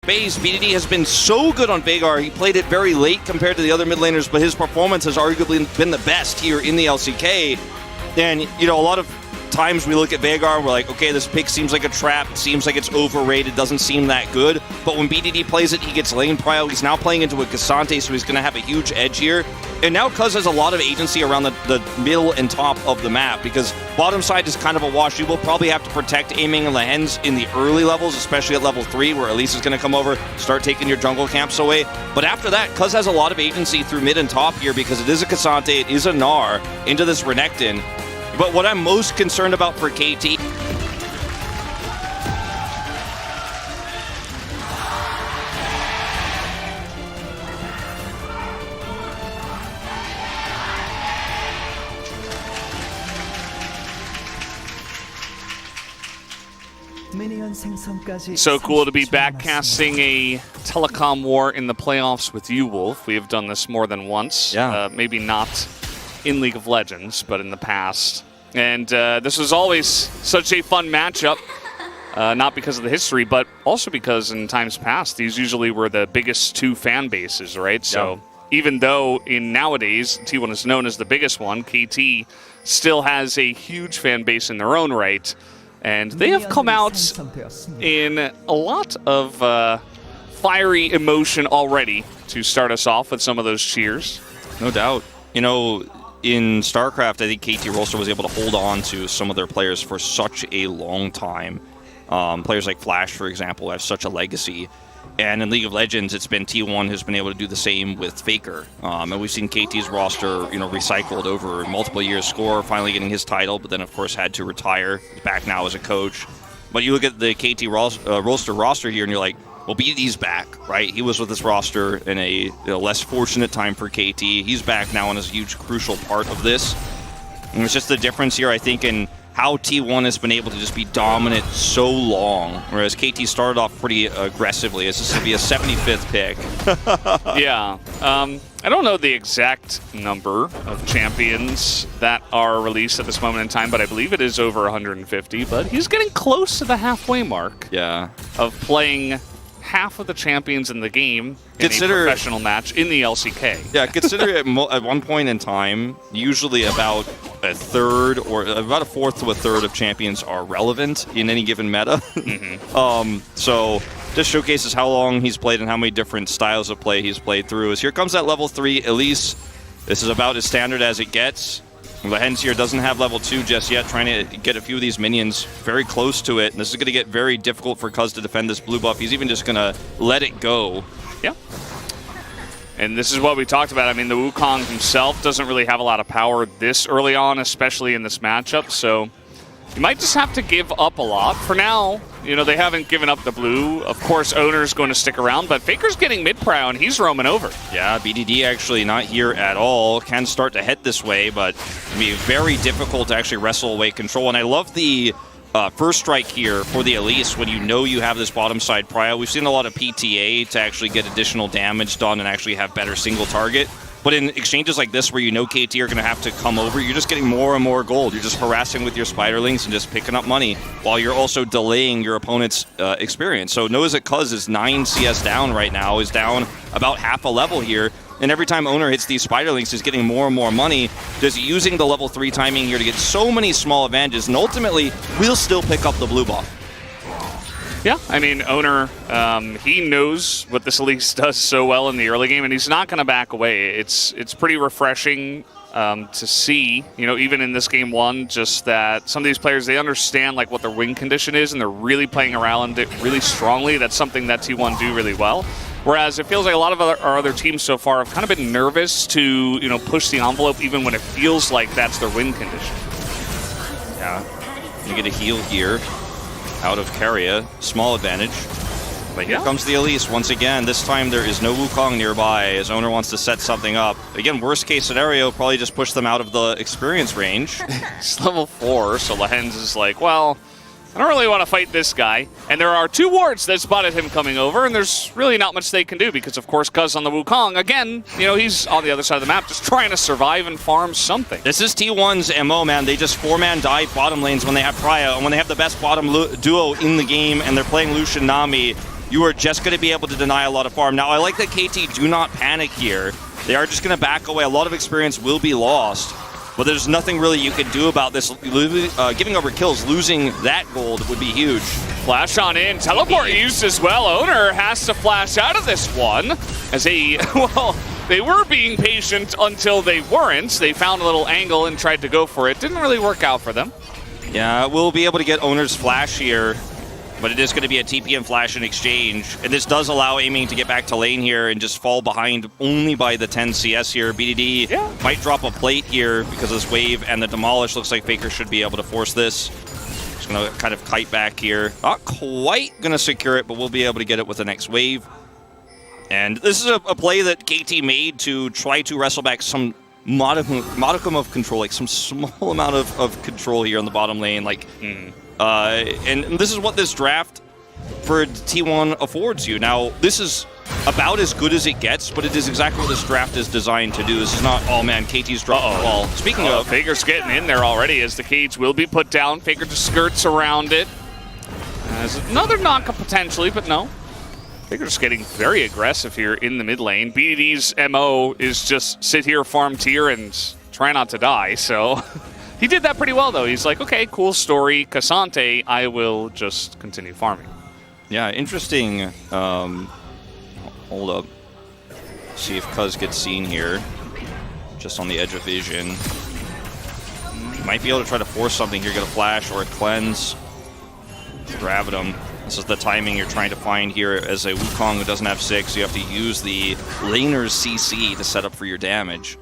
base, BDD has been so good on Veigar. He played it very late compared to the other mid laners, but his performance has arguably been the best here in the LCK. And, you know, a lot of times we look at Veigar and we're like, okay, this pick seems like a trap, it seems like it's overrated, doesn't seem that good. But when BDD plays it, he gets lane prio. He's now playing into a Cassante, so he's going to have a huge edge here. And now Cuz has a lot of agency around the middle and top of the map, because bottom side is kind of a wash. You will probably have to protect aiming and Lehens in the early levels, especially at level 3, where Elise is going to come over, start taking your jungle camps away. But after that, Cuz has a lot of agency through mid and top here, because it is a Cassante, it is a Gnar into this Renekton. But what I'm most concerned about for KT... So cool to be backcasting a telecom war in the playoffs with you, Wolf. We have done this more than once. Yeah. Maybe not in League of Legends, but in the past. And this was always such a fun matchup, not because of the history, but also because in times past, these usually were the biggest two fan bases, right? Yeah. So even though in nowadays T1 is known as the biggest one, KT still has a huge fan base in their own right. And they have come out in a lot of fiery emotion already to start us off with some of those cheers. No doubt. You know, in StarCraft, I think KT Rostel was able to hold on to some of their players for such a long time. Players like Flash, for example, have such a legacy. And in League of Legends, it's been T1 who's been able to do the same with Faker. And we've seen KT's roster, you know, recycled over multiple years. Score finally getting his title, but then, of course, had to retire. He's back now as a coach. But you look at the KT roster here, and you're like, well, BDD's back, right? He was with this roster in a less fortunate time for KT. He's back now and is a huge, crucial part of this. And it's just the difference here, I think, in how T1 has been able to just be dominant so long, whereas KT started off pretty aggressively, as this would be a 75th pick. Yeah. I don't know the exact number of champions that are released at this moment in time, but I believe it is over 150, but he's getting close to the halfway mark. Yeah. Of playing half of the champions in the game in a professional match in the LCK. Yeah, consider at one point in time, usually about a third or about a fourth to a third of champions are relevant in any given meta. So just showcases how long he's played and how many different styles of play he's played through. As here comes that level 3 Elise. This is about as standard as it gets. Lehens here doesn't have level 2 just yet, trying to get a few of these minions very close to it. And this is going to get very difficult for Cuz to defend this blue buff. He's even just going to let it go. Yeah. And this is what we talked about. I mean, the Wukong himself doesn't really have a lot of power this early on, especially in this matchup. So you might just have to give up a lot. For now, you know, they haven't given up the blue. Of course, Owner's going to stick around, but Faker's getting mid-prio and he's roaming over. Yeah, BDD actually not here at all. Can start to head this way, but it'll be very difficult to actually wrestle away control. And I love the first strike here for the Elise when you know you have this bottom side prio. We've seen a lot of PTA to actually get additional damage done and actually have better single target. But in exchanges like this where you know KT are going to have to come over, you're just getting more and more gold. You're just harassing with your spiderlings and just picking up money while you're also delaying your opponent's experience. So knows that Cuz is 9 CS down right now, is down about half a level here. And every time Owner hits these spiderlings, he's getting more and more money, just using the level 3 timing here to get so many small advantages. And ultimately, we'll still pick up the blue buff. Yeah, I mean, Owner, he knows what this Elise does so well in the early game, and he's not going to back away. It's pretty refreshing to see, you know, even in this game 1, just that some of these players, they understand like what their win condition is, and they're really playing around it really strongly. That's something that T1 do really well. Whereas it feels like a lot of our other teams so far have kind of been nervous to, you know, push the envelope even when it feels like that's their win condition. Yeah, you get a heal here out of Keria, small advantage. But here comes the Elise once again. This time there is no Wukong nearby as Owner wants to set something up. Again, worst case scenario, probably just push them out of the experience range. It's level 4, so Lehens is like, well, I don't really want to fight this guy. And there are 2 wards that spotted him coming over, and there's really not much they can do because, of course, Cuz on the Wukong, again, you know, he's on the other side of the map just trying to survive and farm something. This is T1's MO, man. They just 4-man dive bottom lanes when they have prio, and when they have the best bottom duo in the game, and they're playing Lucian Nami, you are just going to be able to deny a lot of farm. Now, I like that KT do not panic here. They are just going to back away. A lot of experience will be lost, but there's nothing really you can do about this. Giving over kills, losing that gold would be huge. Flash on in, teleport used as well. Owner has to flash out of this one as they, well, they were being patient until they weren't. They found a little angle and tried to go for it. Didn't really work out for them. Yeah, we'll be able to get Owner's flash here, but it is going to be a TP and flash in exchange. And this does allow aiming to get back to lane here and just fall behind only by the 10 CS here. BDD might drop a plate here because of this wave, and the Demolish looks like Faker should be able to force this. Just going to kind of kite back here. Not quite going to secure it, but we'll be able to get it with the next wave. And this is a play that KT made to try to wrestle back some modicum of control, like some small amount of control here on the bottom lane. Like, and this is what this draft for T1 affords you. Now, this is about as good as it gets, but it is exactly what this draft is designed to do. This is not, oh man, KT's dropped the ball. Speaking of... Faker's getting in there already as the cage will be put down. Faker just skirts around it. There's another knock-up potentially, but no. Faker's getting very aggressive here in the mid lane. BDD's MO is just sit here, farm tier, and try not to die, so... He did that pretty well, though. He's like, okay, cool story. Cassante, I will just continue farming. Yeah, interesting. Hold up. See if Cuz gets seen here. Just on the edge of vision. Might be able to try to force something here. Get a flash or a cleanse. Grab him. This is the timing you're trying to find here as a Wukong who doesn't have 6. You have to use the laner's CC to set up for your damage.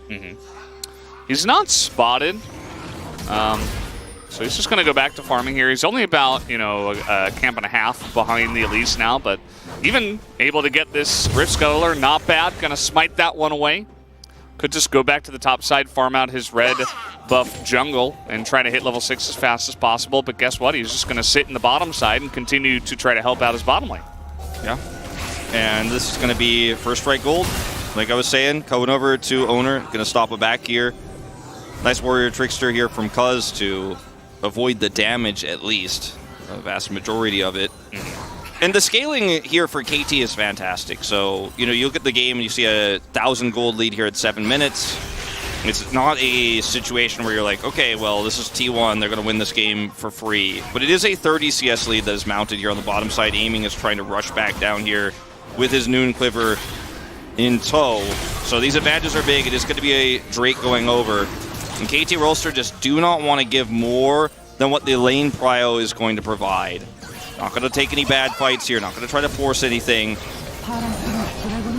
He's not spotted. So he's just going to go back to farming here. He's only about, you know, a camp and a half behind the Elise now, but even able to get this Rift Scuttler, not bad. Going to smite that one away. Could just go back to the top side, farm out his red buff jungle, and try to hit level 6 as fast as possible. But guess what? He's just going to sit in the bottom side and continue to try to help out his bottom lane. Yeah. And this is going to be first right gold. Like I was saying, coming over to Owner. Going to stop it back here. Nice warrior trickster here from Cuz to avoid the damage, at least. A vast majority of it. And the scaling here for KT is fantastic. So, you know, you look at the game and you see a 1,000 gold lead here at 7 minutes. It's not a situation where you're like, okay, well, this is T1. They're going to win this game for free. But it is a 30 CS lead that is mounted here on the bottom side. Aiming is trying to rush back down here with his Noon Quiver in tow. So these advantages are big. It is going to be a Drake going over. And KT Rostel just do not want to give more than what the lane prio is going to provide. Not going to take any bad fights here. Not going to try to force anything.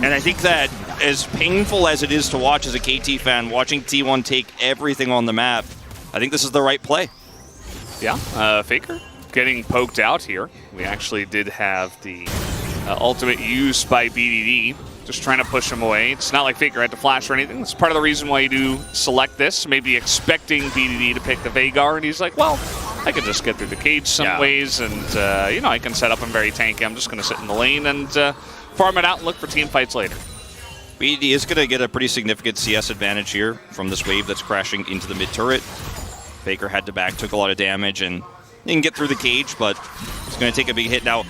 And I think that as painful as it is to watch as a KT fan, watching T1 take everything on the map, I think this is the right play. Yeah, Faker getting poked out here. We actually did have the ultimate used by BDD. Just trying to push him away. It's not like Faker had to flash or anything. It's part of the reason why you do select this. Maybe expecting BDD to pick the Veigar, and he's like, well, I could just get through the cage some ways, and, you know, I can set up him very tanky. I'm just going to sit in the lane and farm it out and look for team fights later. BDD is going to get a pretty significant CS advantage here from this wave that's crashing into the mid turret. Faker had to back, took a lot of damage, and he can get through the cage, but it's going to take a big hit. Now,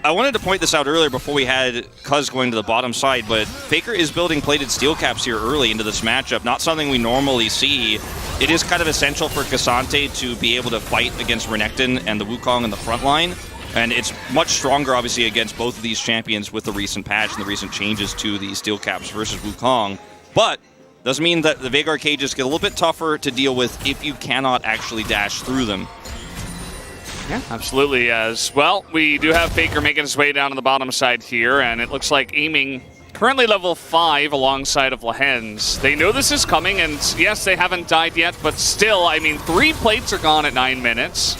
I wanted to point this out earlier before we had Cuz going to the bottom side, but Faker is building plated steel caps here early into this matchup. Not something we normally see. It is kind of essential for Cassante to be able to fight against Renekton and the Wukong in the front line. And it's much stronger, obviously, against both of these champions with the recent patch and the recent changes to the steel caps versus Wukong. But doesn't mean that the Veigar cages get a little bit tougher to deal with if you cannot actually dash through them. Yeah, absolutely. As well, we do have Faker making his way down to the bottom side here, and it looks like aiming currently level 5 alongside of Lehens. They know this is coming, and yes, they haven't died yet, but still, I mean, 3 plates are gone at 9 minutes.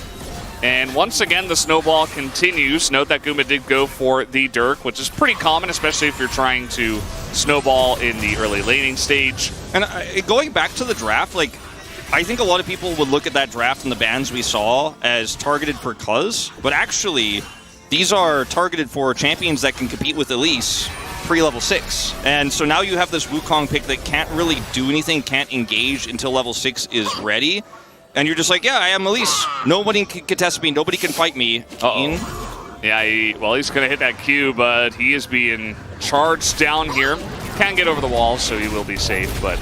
And once again, the snowball continues. Note that Guma did go for the Dirk, which is pretty common, especially if you're trying to snowball in the early laning stage. And going back to the draft, like, I think a lot of people would look at that draft and the bans we saw as targeted for Cuz, but actually, these are targeted for champions that can compete with Elise pre-level 6. And so now you have this Wukong pick that can't really do anything, can't engage until level 6 is ready. And you're just like, yeah, I am Elise. Nobody can contest me. Nobody can fight me. Yeah, he's going to hit that Q, but he is being charged down here. Can't get over the wall, so he will be safe, but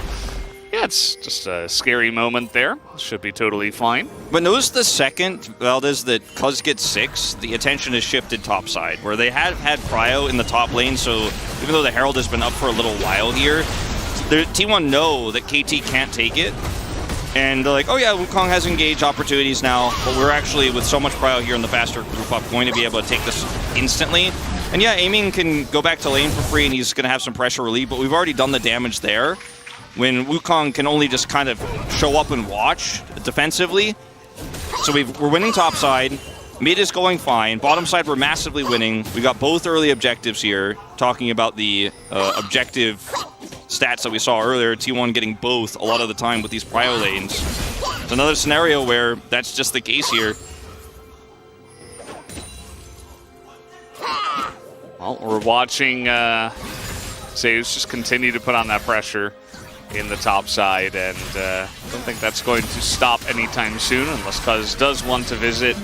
yeah, it's just a scary moment there. Should be totally fine. But notice the second Valdez that Cuz gets 6, the attention is shifted topside, where they have had Cryo in the top lane, so even though the Herald has been up for a little while here, T1 know that KT can't take it. And they're like, oh yeah, Wukong has engaged opportunities now, but we're actually, with so much Cryo here in the faster group up, going to be able to take this instantly. And yeah, Aiming can go back to lane for free, and he's going to have some pressure relief, but we've already done the damage there. When Wukong can only just kind of show up and watch defensively. So we're winning top side. Mid is going fine. Bottom side, we're massively winning. We got both early objectives here, talking about the objective stats that we saw earlier. T1 getting both a lot of the time with these prio lanes. It's another scenario where that's just the case here. Well, we're watching Zeus just continue to put on that pressure in the top side, and I don't think that's going to stop anytime soon unless Cuz does want to visit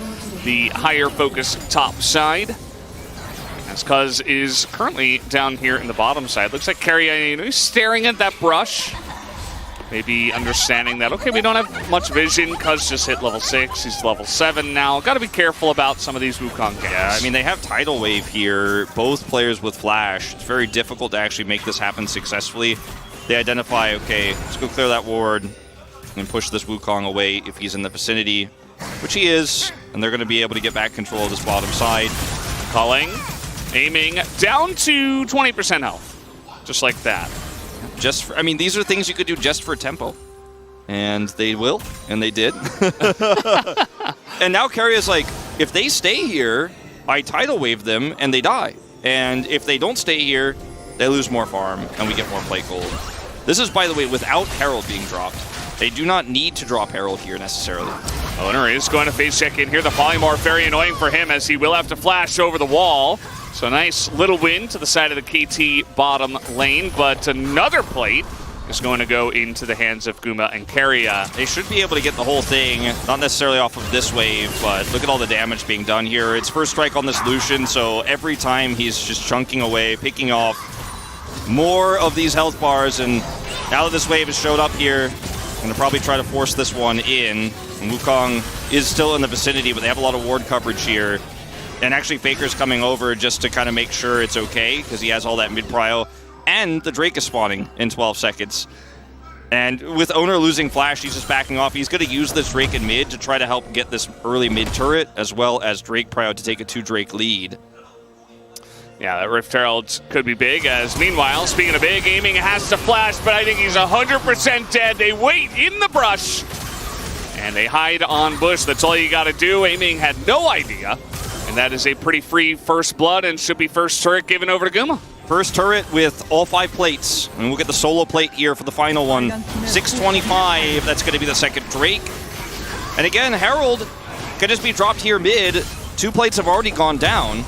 the higher focus top side. As Cuz is currently down here in the bottom side. Looks like Carrie, he's staring at that brush. Maybe understanding that, okay, we don't have much vision. Cuz just hit level 6. He's level 7 now. Got to be careful about some of these Wukong ganks. Yeah, I mean, they have Tidal Wave here. Both players with Flash. It's very difficult to actually make this happen successfully. They identify, okay, let's go clear that ward and push this Wukong away if he's in the vicinity, which he is, and they're going to be able to get back control of this bottom side. Culling, aiming down to 20% health, just like that. Just for, I mean, these are things you could do just for tempo, and they will, and they did. And now Carrie is like, if they stay here, I tidal wave them, and they die. And if they don't stay here, they lose more farm, and we get more plate gold. This is, by the way, without Herald being dropped. They do not need to drop Herald here necessarily. Owner is going to face check in here. The polymorph very annoying for him as he will have to flash over the wall. So nice little win to the side of the KT bottom lane, but another plate is going to go into the hands of Guma and Keria. They should be able to get the whole thing, not necessarily off of this wave, but look at all the damage being done here. It's first strike on this Lucian, so every time he's just chunking away, picking off more of these health bars, and now that this wave has showed up here, I'm going to probably try to force this one in. And Wukong is still in the vicinity, but they have a lot of ward coverage here. And actually Faker's coming over just to kind of make sure it's okay, because he has all that mid-prio. And the Drake is spawning in 12 seconds. And with Owner losing Flash, he's just backing off. He's going to use this Drake in mid to try to help get this early mid turret, as well as Drake prio to take a 2-Drake lead. Yeah, that Rift Herald could be big, as meanwhile, speaking of big, aiming has to flash, but I think he's 100% dead. They wait in the brush, and they hide on bush. That's all you got to do. Aiming had no idea, and that is a pretty free first blood, and should be first turret given over to Guma. First turret with all 5 plates, and we'll get the solo plate here for the final one. 625, that's going to be the second Drake. And again, Herald can just be dropped here mid. 2 plates have already gone down.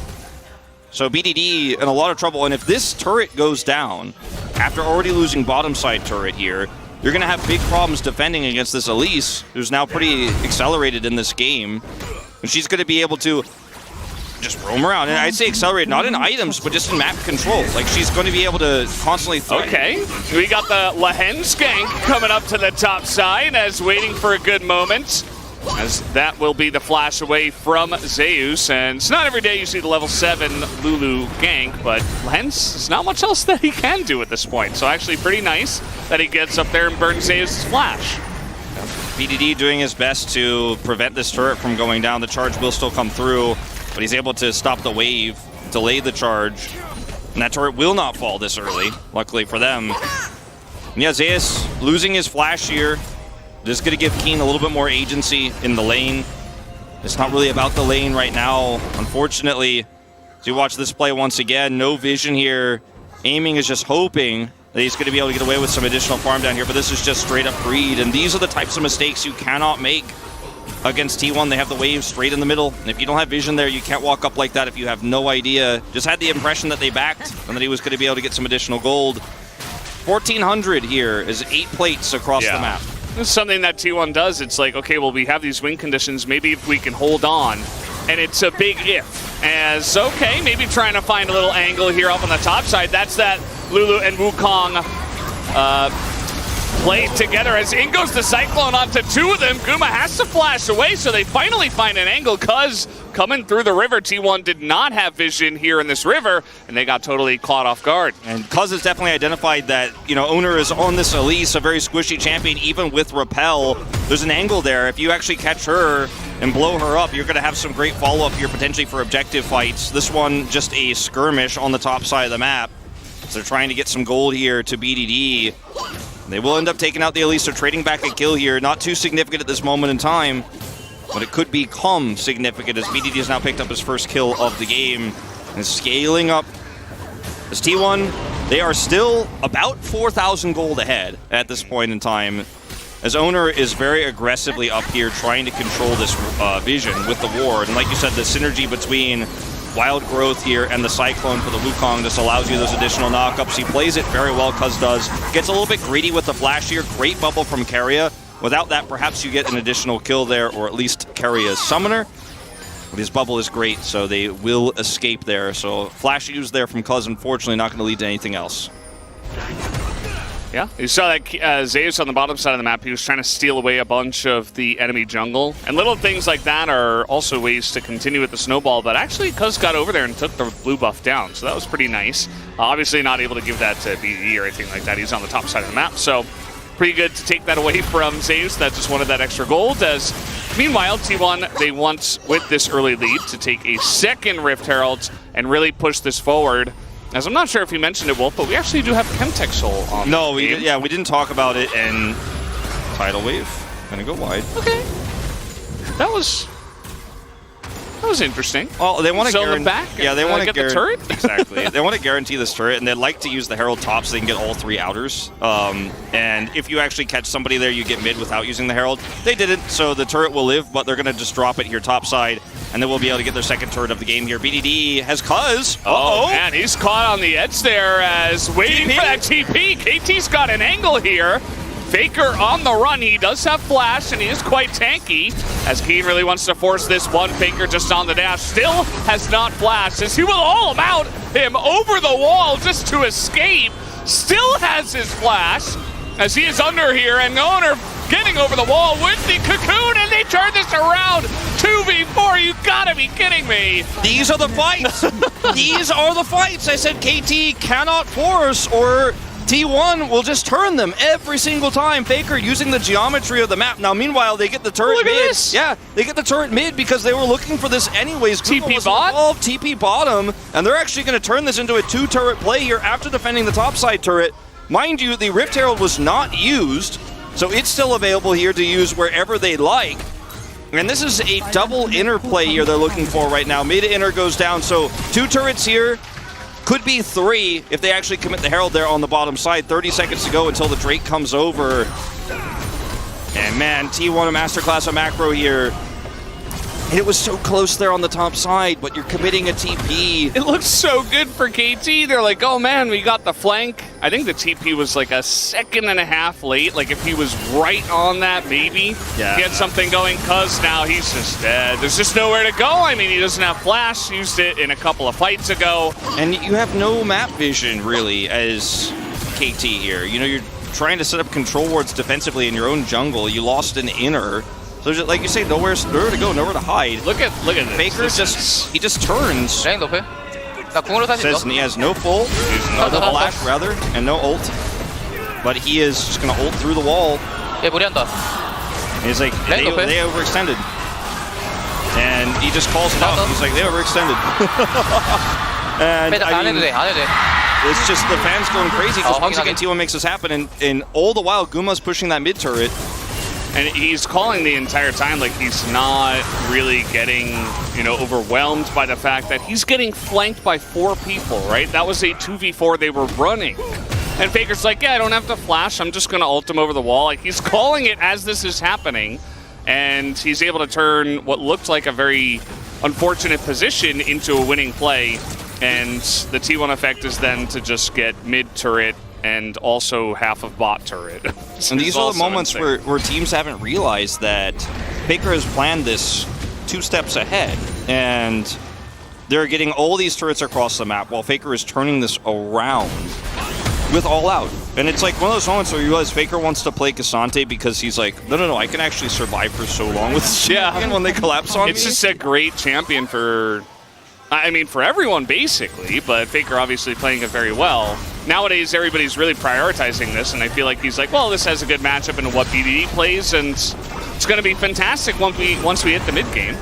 So BDD in a lot of trouble, and if this turret goes down, after already losing bottom side turret here, you're going to have big problems defending against this Elise, who's now pretty accelerated in this game. And she's going to be able to just roam around. And I'd say accelerate, not in items, but just in map control. Like, she's going to be able to constantly threaten. Okay, we got the Lehen skank coming up to the top side as waiting for a good moment. As that will be the flash away from Zeus, and it's not every day you see the level 7 Lulu gank, but Lens, there's not much else that he can do at this point, so actually pretty nice that he gets up there and burns Zeus' flash. BDD doing his best to prevent this turret from going down. The charge will still come through, but he's able to stop the wave, delay the charge, and that turret will not fall this early, luckily for them. And yeah, Zeus losing his flash here. This is going to give Keen a little bit more agency in the lane. It's not really about the lane right now, unfortunately. So you watch this play once again, no vision here. Aiming is just hoping that he's going to be able to get away with some additional farm down here, but this is just straight up greed, and these are the types of mistakes you cannot make against T1. They have the wave straight in the middle, and if you don't have vision there, you can't walk up like that if you have no idea. Just had the impression that they backed and that he was going to be able to get some additional gold. 1,400 here is 8 plates across the map. It's something that T1 does. It's like, okay, well, we have these win conditions. Maybe if we can hold on. And it's a big if. As, okay, maybe trying to find a little angle here up on the top side. That's that Lulu and Wukong played together as in goes the Cyclone onto two of them. Guma has to flash away, so they finally find an angle. Cuz coming through the river, T1 did not have vision here in this river, and they got totally caught off guard. And Cuz has definitely identified that, Owner is on this Elise, a very squishy champion, even with Repel. There's an angle there. If you actually catch her and blow her up, you're going to have some great follow-up here potentially for objective fights. This one, just a skirmish on the top side of the map. So they're trying to get some gold here to BDD. They will end up taking out the Elise. They're trading back a kill here. Not too significant at this moment in time, but it could become significant as BDD has now picked up his first kill of the game and is scaling up. As T1, they are still about 4,000 gold ahead at this point in time, as Owner is very aggressively up here trying to control this vision with the ward. And like you said, the synergy between Wild Growth here and the Cyclone for the Wukong just allows you those additional knockups. He plays it very well, Cuz does. Gets a little bit greedy with the flash here. Great bubble from Keria. Without that, perhaps you get an additional kill there, or at least Keria's summoner. But his bubble is great, so they will escape there. So flash use there from Cuz, unfortunately, not going to lead to anything else. Yeah, you saw that Zeus on the bottom side of the map, he was trying to steal away a bunch of the enemy jungle. And little things like that are also ways to continue with the snowball, but actually Cuz got over there and took the blue buff down, so that was pretty nice. Obviously not able to give that to BDD or anything like that. He's on the top side of the map, so pretty good to take that away from Zeus. That just wanted that extra gold. As meanwhile, T1, they want, with this early lead, to take a second Rift Herald and really push this forward. As I'm not sure if you mentioned it, Wolf, but we actually do have Chemtech Soul on No, the game. we didn't talk about it in Tidal Wave. Gonna go wide. Okay. That was interesting. Well, they want to guarantee back. Yeah, they want to get the turret. Exactly. They want to guarantee this turret, and they like to use the Herald top so they can get all three outers. And if you actually catch somebody there, you get mid without using the Herald. They didn't, so the turret will live, but they're going to just drop it here top side, and then we'll be able to get their second turret of the game here. BDD has Cuz. Oh, man, he's caught on the edge there as waiting for that TP. KT's got an angle here. Faker on the run. He does have flash, and he is quite tanky, as Keen really wants to force this one. Faker just on the dash. Still has not flashed, as he will all about him over the wall just to escape. Still has his flash, as he is under here, and Owner getting over the wall with the cocoon, and they turn this around. 2v4, you gotta be kidding me. These are the fights. These are the fights. I said KT cannot force, or T1 will just turn them every single time. Faker using the geometry of the map. Now, meanwhile, they get the turret Look at mid. this. Yeah, they get the turret mid because they were looking for this anyways. TP bot? TP bottom, and they're actually going to turn this into a two-turret play here after defending the topside turret. Mind you, the Rift Herald was not used, so it's still available here to use wherever they like. And this is a double interplay here they're looking for right now. Mid-inner goes down, so two turrets here. Could be three if they actually commit the Herald there on the bottom side. 30 seconds to go until the Drake comes over. And man, T1 a masterclass of macro here. And it was so close there on the top side, but you're committing a TP. It looks so good for KT. They're like, oh man, we got the flank. I think the TP was like a second and a half late. Like if he was right on that, maybe yeah. Get something going, Cuz now he's just dead. There's just nowhere to go. I mean, he doesn't have flash, used it in a couple of fights ago. And you have no map vision really as KT here. You know, you're trying to set up control wards defensively in your own jungle. You lost an inner. So there's, like you say, nowhere to go, nowhere to hide. Look at this. Faker he just turns. 라인 높여. 나 궁으로 사실 Says he has no full, no flash rather, and no ult. But he is just gonna ult through the wall. 얘 무리한다. And he's like, they overextended. And he just calls it out. He's like, they overextended. And I mean, 안 해도 돼. it's just the fans going crazy because once 확인하게. again T1 makes this happen, and all the while Guma's pushing that mid turret. And he's calling the entire time like he's not really getting, overwhelmed by the fact that he's getting flanked by 4 people, right? That was a 2v4 they were running. And Faker's like, yeah, I don't have to flash. I'm just going to ult him over the wall. Like, he's calling it as this is happening. And he's able to turn what looked like a very unfortunate position into a winning play. And the T1 effect is then to just get mid-turret and also half of bot turret. And these are the moments where teams haven't realized that Faker has planned this 2 steps ahead. And they're getting all these turrets across the map while Faker is turning this around with All Out. And it's like one of those moments where you realize Faker wants to play Cassante because he's like, no, I can actually survive for so long with this champion when they collapse on me. It's just a great champion for, I mean, for everyone basically, but Faker obviously playing it very well. Nowadays, everybody's really prioritizing this, and I feel like he's like, well, this has a good matchup into what BDD plays, and it's going to be fantastic once we hit the mid game,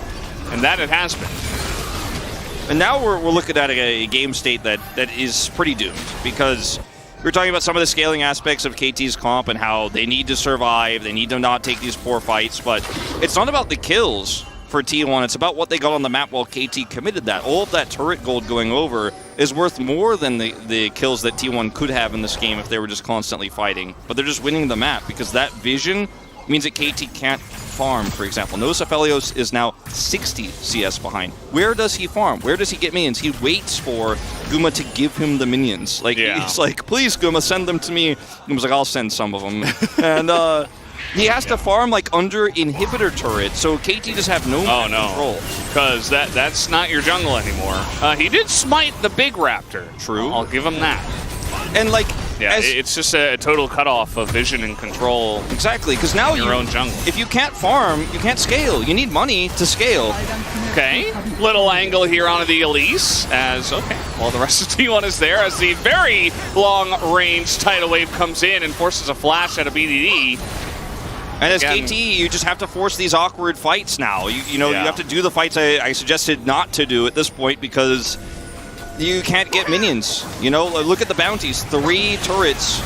and that it has been. And now we're looking at a game state that is pretty doomed, because we were talking about some of the scaling aspects of KT's comp and how they need to survive, they need to not take these poor fights, but it's not about the kills for T1, it's about what they got on the map while KT committed that. All of that turret gold going over is worth more than the kills that T1 could have in this game if they were just constantly fighting. But they're just winning the map because that vision means that KT can't farm, for example. Notice Aphelios is now 60 CS behind. Where does he farm? Where does he get minions? He waits for Guma to give him the minions. Like, he's like, please, Guma, send them to me. Guma's like, I'll send some of them. And he has to farm like under inhibitor turret, so KT just have no control. Because that's not your jungle anymore. He did smite the big raptor. True. I'll give him that. And like, yeah, it's just a total cutoff of vision and control. Exactly, because now your own jungle. If you can't farm, you can't scale. You need money to scale. Okay, little angle here onto the Elise as, okay, well, the rest of T1 is there as the very long-range tidal wave comes in and forces a flash out of BDD. And as KT, you just have to force these awkward fights now. You have to do the fights I suggested not to do at this point because you can't get minions. Look at the bounties. 3 turrets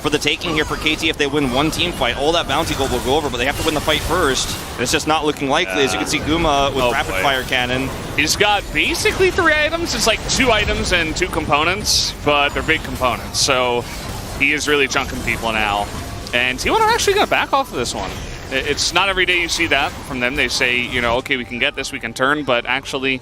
for the taking here for KT. If they win one team fight, all that bounty gold will go over, but they have to win the fight first. And it's just not looking likely. As you can see, Guma with rapid fire cannon. He's got basically 3 items. It's like 2 items and 2 components, but they're big components. So he is really chunking people now. And T1 are actually going to back off of this one. It's not every day you see that from them. They say, okay, we can get this, we can turn, but actually,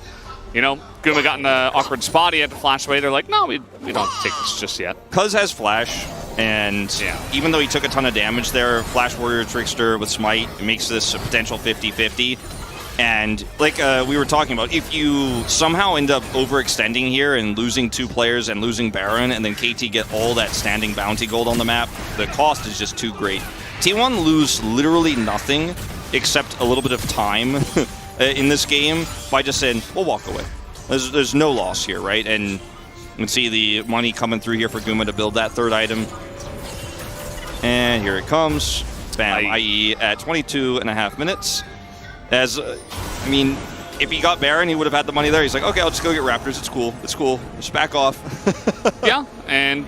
Guma got in an awkward spot. He had to flash away. They're like, no, we don't take this just yet. Cuz has flash, and even though he took a ton of damage there, Flash Warrior Trickster with Smite, it makes this a potential 50-50. And like we were talking about, if you somehow end up overextending here and losing 2 players and losing Baron, and then KT get all that standing bounty gold on the map, the cost is just too great. T1 lose literally nothing except a little bit of time in this game by just saying, we'll walk away. There's no loss here, right? And you can see the money coming through here for Guma to build that 3rd item. And here it comes. Bam, IE at 22.5 minutes. If he got Baron, he would have had the money there. He's like, okay, I'll just go get Raptors. It's cool. Just back off. Yeah, and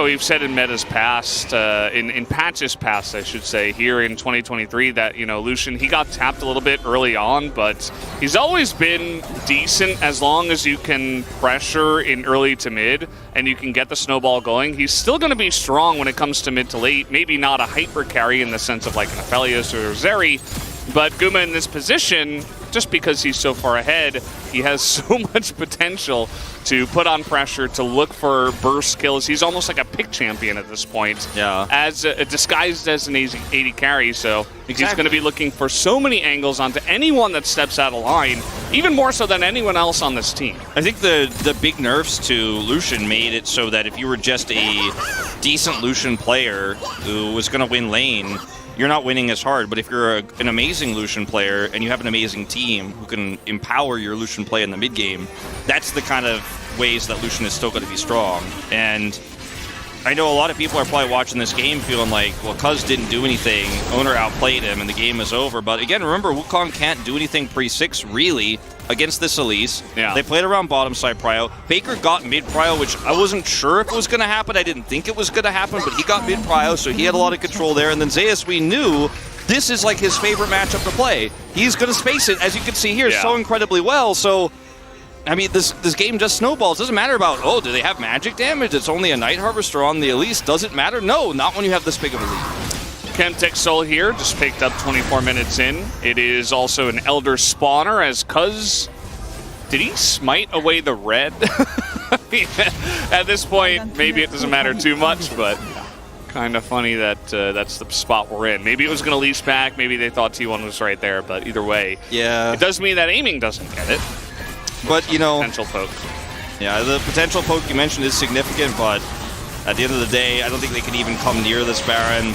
we've said in metas past, in patches past, I should say, here in 2023 that, Lucian, he got tapped a little bit early on, but he's always been decent as long as you can pressure in early to mid and you can get the snowball going. He's still going to be strong when it comes to mid to late. Maybe not a hyper carry in the sense of like an Aphelios or Zeri, but Guma in this position, just because he's so far ahead, he has so much potential to put on pressure, to look for burst kills. He's almost like a pick champion at this point. Yeah. As disguised as an 80 carry, so he's going to be looking for so many angles onto anyone that steps out of line, even more so than anyone else on this team. I think the big nerfs to Lucian made it so that if you were just a decent Lucian player who was going to win lane, you're not winning as hard. But if you're an amazing Lucian player and you have an amazing team who can empower your Lucian play in the mid game, that's the kind of ways that Lucian is still going to be strong. And I know a lot of people are probably watching this game feeling like, well, Cuz didn't do anything, Owner outplayed him, and the game is over. But again, remember, Wukong can't do anything pre-6, really, against this Elise. Yeah. They played around bottom side prio. Baker got mid prio, which I wasn't sure if it was going to happen. I didn't think it was going to happen, but he got mid prio, so he had a lot of control there. And then Zeus, we knew this is like his favorite matchup to play. He's going to space it, as you can see here, so incredibly well. So I mean, this game just snowballs. It doesn't matter about, do they have magic damage? It's only a Night Harvester on the Elise. Does it matter? No, not when you have this big of a lead. Chemtech Soul here, just picked up 24 minutes in. It is also an Elder Spawner as Cuz... Did he smite away the red? At this point, maybe it doesn't matter too much, but kind of funny that that's the spot we're in. Maybe it was going to leash back. Maybe they thought T1 was right there, but either way, yeah, it does mean that aiming doesn't get it. But, you know, Potential poke. yeah, the potential poke you mentioned is significant, but at the end of the day, I don't think they can even come near this Baron.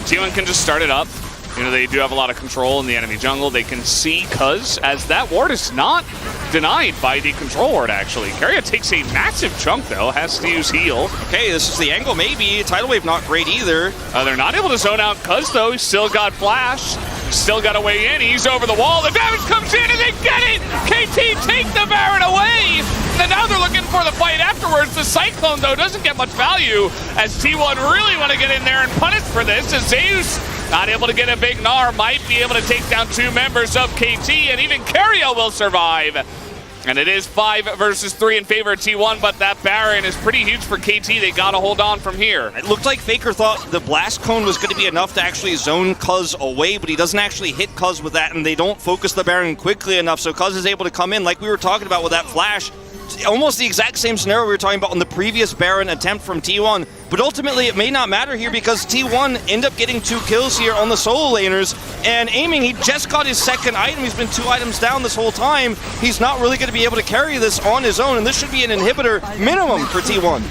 T1 can just start it up. You know, they do have a lot of control in the enemy jungle. They can see Cuz, as that ward is not denied by the control ward, actually. Keria takes a massive chunk, though, has to use heal. Okay, this is the angle, maybe. Tidal Wave not great either. They're not able to zone out Cuz, though. He's still got flash. Still got a way in. He's over the wall. The damage comes in, and they get it! KT take the Baron away! And now they're looking for the fight afterwards. The Cyclone, though, doesn't get much value, as T1 really want to get in there and punish for this, as Zeus not able to get a big Gnar, might be able to take down 2 members of KT, and even Keria will survive. And it is 5 versus 3 in favor of T1, but that Baron is pretty huge for KT. They gotta hold on from here. It looked like Faker thought the Blast Cone was going to be enough to actually zone Cuz away, but he doesn't actually hit Cuz with that, and they don't focus the Baron quickly enough, so Cuz is able to come in like we were talking about with that flash. Almost the exact same scenario we were talking about on the previous Baron attempt from T1, but ultimately it may not matter here because T1 end up getting 2 kills here on the solo laners, and aiming, he just got his second item. He's been 2 items down this whole time. He's not really going to be able to carry this on his own, and this should be an inhibitor minimum for T1.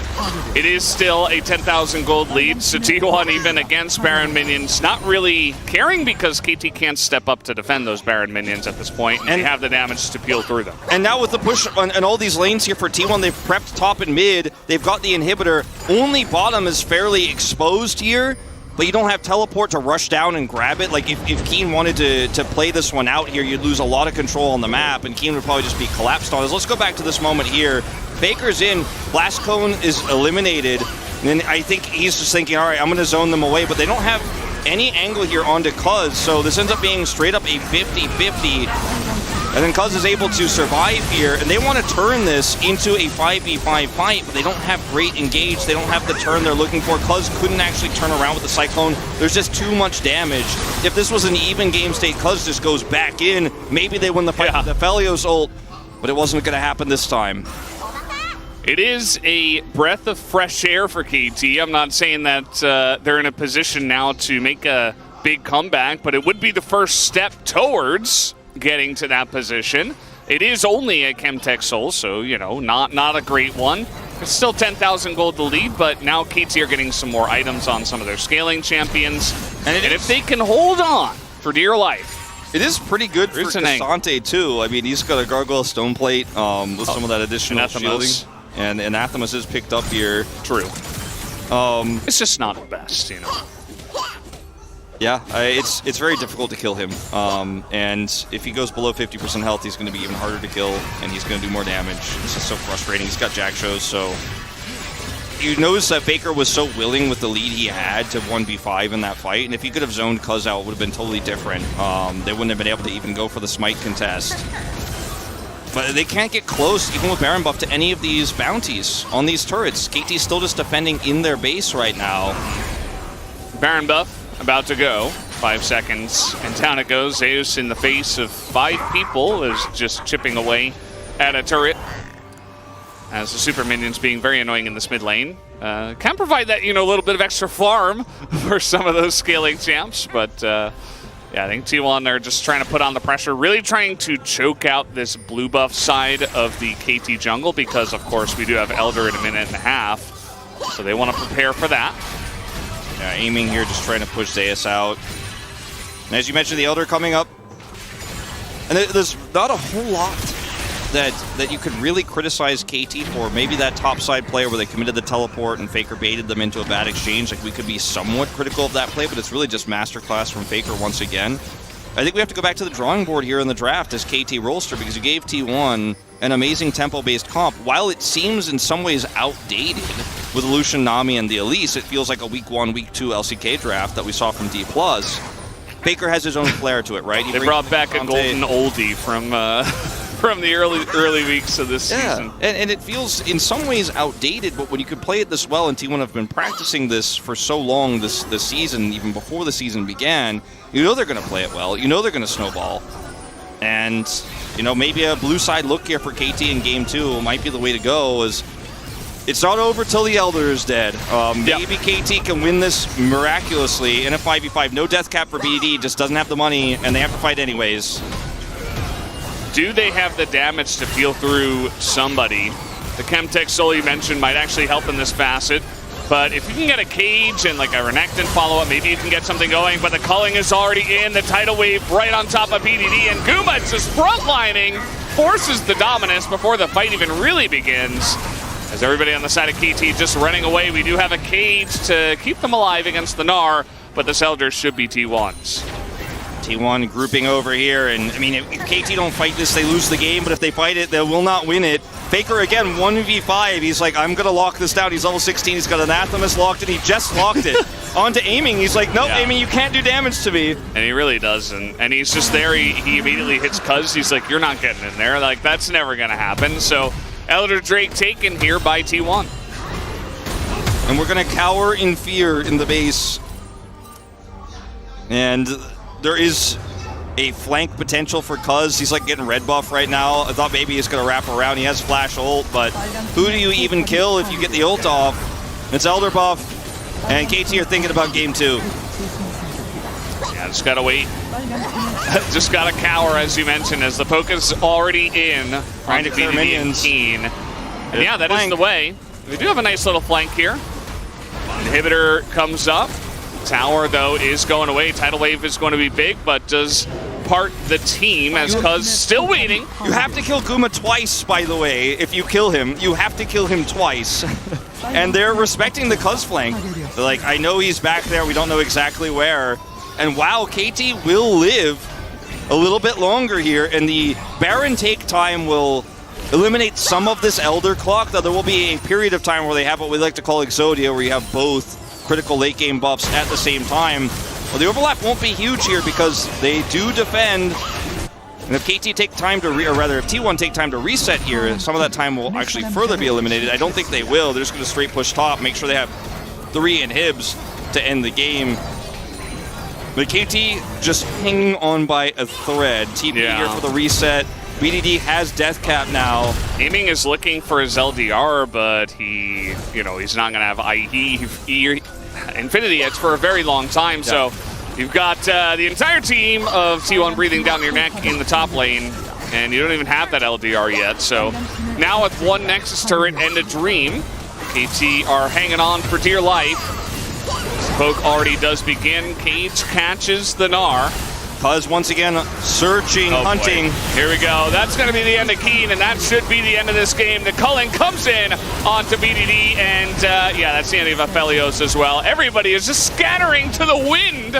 It is still a 10,000 gold lead, so T1 even against Baron minions not really caring because KT can't step up to defend those Baron minions at this point, and they have the damage to peel through them. And now with the push on all these lanes here for T1, they've prepped top and mid, they've got the inhibitor, only bottom is fairly exposed here, but you don't have teleport to rush down and grab it. Like if Keen wanted to play this one out here, you'd lose a lot of control on the map, and Keen would probably just be collapsed on us. Let's go back to this moment here. Faker's in, Blast Cone is eliminated, and then I think he's just thinking, all right, I'm gonna zone them away, but they don't have any angle here onto Cuz, so this ends up being straight up a 50-50. And then Cuz is able to survive here, and they want to turn this into a 5v5 fight, but they don't have great engage. They don't have the turn they're looking for. Cuz couldn't actually turn around with the Cyclone. There's just too much damage. If this was an even game state, Cuz just goes back in. Maybe they win the fight with the Felios ult, but it wasn't going to happen this time. It is a breath of fresh air for KT. I'm not saying that they're in a position now to make a big comeback, but it would be the first step towards getting to that position. It is only a Chemtech Soul, so, you know, not a great one. It's still 10,000 gold to lead, but now KT are getting some more items on some of their scaling champions. And if they can hold on for dear life, it is pretty good for Cassante, too. I mean, he's got a Gargoyle Stone Plate with some of that additional shielding. And Anathemas is picked up here. True. It's just not the best, you know. Yeah, it's very difficult to kill him. And if he goes below 50% health, he's going to be even harder to kill, and he's going to do more damage. It's just so frustrating. He's got Jack shows, so... You notice that Faker was so willing with the lead he had to 1v5 in that fight, and if he could have zoned Cuz out, it would have been totally different. They wouldn't have been able to even go for the Smite contest. But they can't get close, even with Baron buff, to any of these bounties on these turrets. KT's still just defending in their base right now. Baron buff about to go. 5 seconds, and down it goes. Zeus in the face of 5 people is just chipping away at a turret. As the super minions being very annoying in this mid lane. Can provide that, you know, a little bit of extra farm for some of those scaling champs, but yeah, I think T1 are just trying to put on the pressure, really trying to choke out this blue buff side of the KT jungle because, of course, we do have Elder in a minute and a half, so they want to prepare for that. Yeah, aiming here, just trying to push Zeus out. And as you mentioned, the Elder coming up. And there's not a whole lot that you could really criticize KT for. Maybe that top side player where they committed the teleport and Faker baited them into a bad exchange. Like, we could be somewhat critical of that play, but it's really just masterclass from Faker once again. I think we have to go back to the drawing board here in the draft as KT Rolster, because you gave T1 an amazing tempo-based comp. While it seems in some ways outdated with Lucian, Nami, and the Elise, it feels like a week 1, week 2 LCK draft that we saw from D+. Faker has his own flair to it, right? They brought back a golden oldie from the early weeks of this season. And it feels in some ways outdated, but when you could play it this well, and T1 have been practicing this for so long this season, even before the season began, you know they're going to play it well. You know they're going to snowball. And, you know, maybe a blue side look here for KT in Game 2 might be the way to go, as it's not over till the Elder is dead. Maybe KT can win this miraculously in a 5v5. No death cap for BDD, just doesn't have the money, and they have to fight anyways. do they have the damage to peel through somebody? The Chemtech Soul you mentioned might actually help in this facet. But if you can get a cage and like a Renekton follow-up, maybe you can get something going. But the culling is already in. The tidal wave right on top of BDD. And Guma just frontlining, forces the dominance before the fight even really begins. As everybody on the side of KT just running away, we do have a cage to keep them alive against the Gnar. But this Elder should be T1's. T1 grouping over here, and I mean, if KT don't fight this, they lose the game, but if they fight it, they will not win it. Faker again, 1v5, he's like, I'm gonna lock this down. He's level 16, he's got Anathemas locked, and he just locked it. Onto aiming, he's like, nope, aiming, you can't do damage to me. And he really doesn't, and he's just there, he immediately hits Cuz, he's like, you're not getting in there, like, that's never gonna happen. So, Elder Drake taken here by T1. And we're gonna cower in fear in the base. And there is a flank potential for Cuz. He's like getting red buff right now. I thought maybe he's gonna wrap around. He has flash ult, but who do you even kill if you get the ult off? It's Elder buff, and KT are thinking about game 2. Yeah, just gotta wait. Just gotta cower, as you mentioned, as the poke is already in. Trying to clear minions. And yeah, that is the way. We do have a nice little flank here. Inhibitor comes up. Tower, though, is going away. Tidal Wave is going to be big, but does part the team as Cuz still waiting. You have to kill Guma twice, by the way, if you kill him. You have to kill him twice. And they're respecting the Cuz flank. They're like, I know he's back there. We don't know exactly where. And wow, KT will live a little bit longer here, and the Baron take time will eliminate some of this Elder clock, though there will be a period of time where they have what we like to call Exodia, where you have both critical late game buffs at the same time. Well, the overlap won't be huge here because they do defend. And if KT take time to, or rather, if T1 take time to reset here, some of that time will actually further be eliminated. I don't think they will. They're just going to straight push top, make sure they have 3 inhibs to end the game. But KT just hanging on by a thread. TP here for the reset. BDD has death cap now. Aiming is looking for his LDR, but he's not going to have Infinity Edge for a very long time. Yeah. So you've got the entire team of T1 breathing down your neck in the top lane, and you don't even have that LDR yet. So now with one Nexus turret and a Dream, KT are hanging on for dear life. Poke already does begin. Cage catches the Gnar. Cuz once again searching, hunting. Boy. Here we go. That's going to be the end of Keen, and that should be the end of this game. The culling comes in onto BDD, and yeah, that's the end of Aphelios as well. Everybody is just scattering to the wind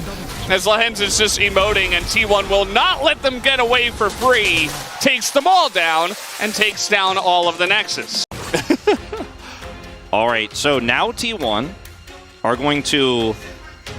as Lahens is just emoting, and T1 will not let them get away for free. Takes them all down and takes down all of the Nexus. All right, so now T1 are going to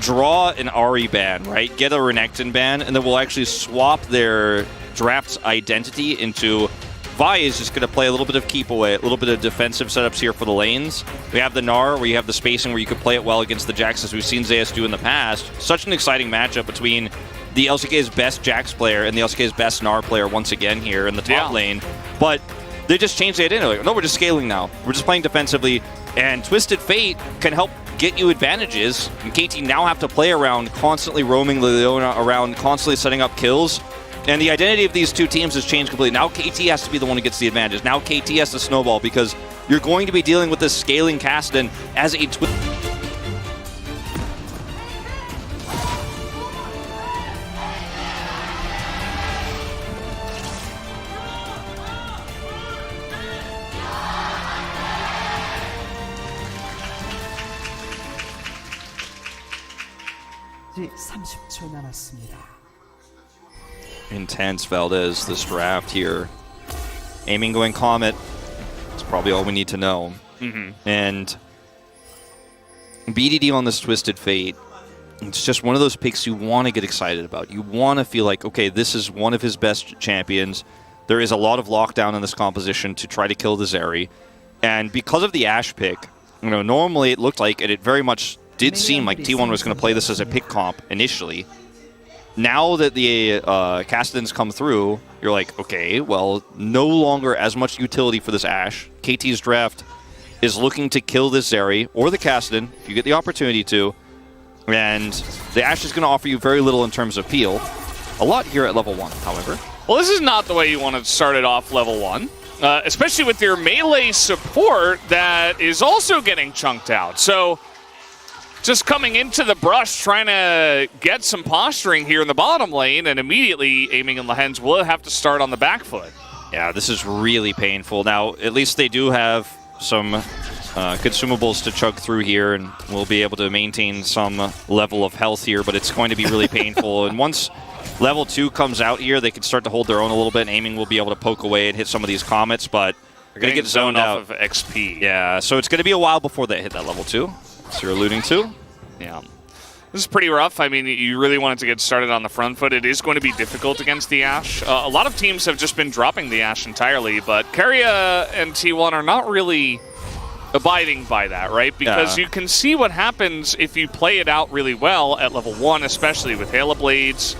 draw an Ahri ban, right? Get a Renekton ban, and then we'll actually swap their draft's identity into Vi is just going to play a little bit of keep away, a little bit of defensive setups here for the lanes. We have the Gnar, where you have the spacing where you could play it well against the Jax, as we've seen Zeus do in the past. Such an exciting matchup between the LCK's best Jax player and the LCK's best Gnar player once again here in the top lane. But they just changed the identity. Like, no, we're just scaling now. We're just playing defensively, and Twisted Fate can help get you advantages. And KT now have to play around, constantly roaming Liliana around, constantly setting up kills. And the identity of these two teams has changed completely. Now KT has to be the one who gets the advantage. Now KT has to snowball because you're going to be dealing with this scaling Kassadin as a intense Valdez this draft here. Aiming going Comet. That's probably all we need to know. And BDD on this Twisted Fate, it's just one of those picks you want to get excited about. You want to feel like, okay, this is one of his best champions. There is a lot of lockdown in this composition to try to kill the Zeri. And because of the Ashe pick, normally it looked like, and it very much did seem like T1 was going to play this as a pick comp initially. Now that the Kassadin's come through, you're like, okay, well, no longer as much utility for this Ashe. KT's draft is looking to kill this Zeri or the Kassadin, if you get the opportunity to. And the Ashe is going to offer you very little in terms of peel. A lot here at level 1, however. Well, this is not the way you want to start it off level 1. Especially with your melee support that is also getting chunked out. So just coming into the brush, trying to get some posturing here in the bottom lane, and immediately aiming in Lehens will have to start on the back foot. Yeah, this is really painful. Now, at least they do have some consumables to chug through here, and we'll be able to maintain some level of health here, but it's going to be really painful. And once level 2 comes out here, they can start to hold their own a little bit, and aiming will be able to poke away and hit some of these comets, but they're going to get zoned out of XP. Yeah, so it's going to be a while before they hit that level 2, as you're alluding to. Yeah. This is pretty rough. I mean, you really wanted to get started on the front foot. It is going to be difficult against the Ashe. A lot of teams have just been dropping the Ashe entirely, but Keria and T1 are not really abiding by that, right? Because you can see what happens if you play it out really well at level 1, especially with Halo Blades.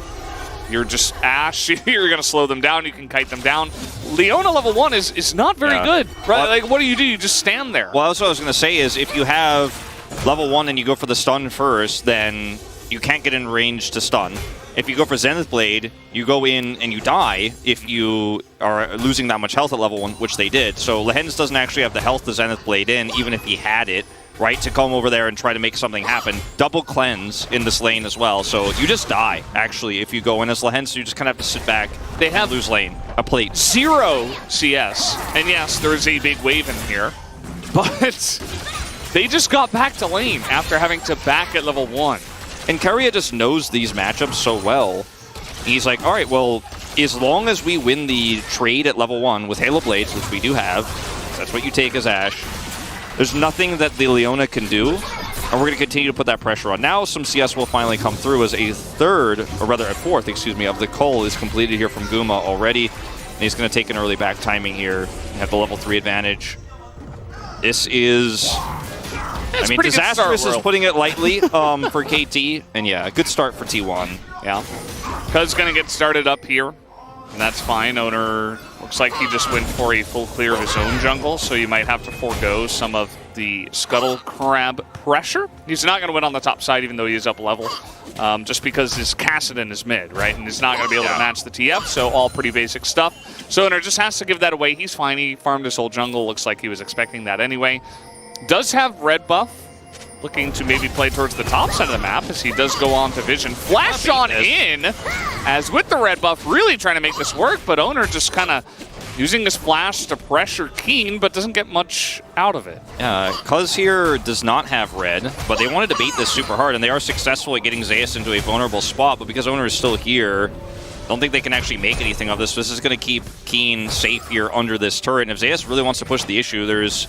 You're just Ashe. You're going to slow them down. You can kite them down. Leona level 1 is not very good, right? Well, like, what do? You just stand there. Well, that's what I was going to say is if you have level 1 and you go for the stun first, then you can't get in range to stun. If you go for Zenith Blade, you go in and you die if you are losing that much health at level 1, which they did. So Lehens doesn't actually have the health to Zenith Blade in, even if he had it, right, to come over there and try to make something happen. Double cleanse in this lane as well, so you just die, actually, if you go in as Lehens, so you just kind of have to sit back and lose lane. A plate. 0 CS, and yes, there is a big wave in here, but they just got back to lane after having to back at level 1. And Keria just knows these matchups so well. He's like, all right, well, as long as we win the trade at level 1 with Halo Blades, which we do have, that's what you take as Ashe, there's nothing that the Leona can do, and we're going to continue to put that pressure on. Now some CS will finally come through as a fourth, of the cull is completed here from Guma already. And he's going to take an early back timing here and have the level 3 advantage. This is... I mean, disastrous is putting it lightly for KT, and yeah, a good start for T1. Yeah. Cuz going to get started up here, and that's fine. Owner looks like he just went for a full clear of his own jungle, so you might have to forego some of the Scuttle Crab pressure. He's not going to win on the top side, even though he is up level, just because his Kassadin is mid, right? And he's not going to be able to match the TF, so all pretty basic stuff. So Owner just has to give that away. He's fine. He farmed his whole jungle. Looks like he was expecting that anyway. Does have red buff, looking to maybe play towards the top side of the map as he does go on to vision. Flash on in, as with the red buff, really trying to make this work, but Owner just kind of using his flash to pressure Keen, but doesn't get much out of it. Cuz here does not have red, but they wanted to bait this super hard, and they are successful at getting Zeus into a vulnerable spot, but because Owner is still here, I don't think they can actually make anything of this. This is going to keep Keen safe here under this turret, and if Zeus really wants to push the issue, there's...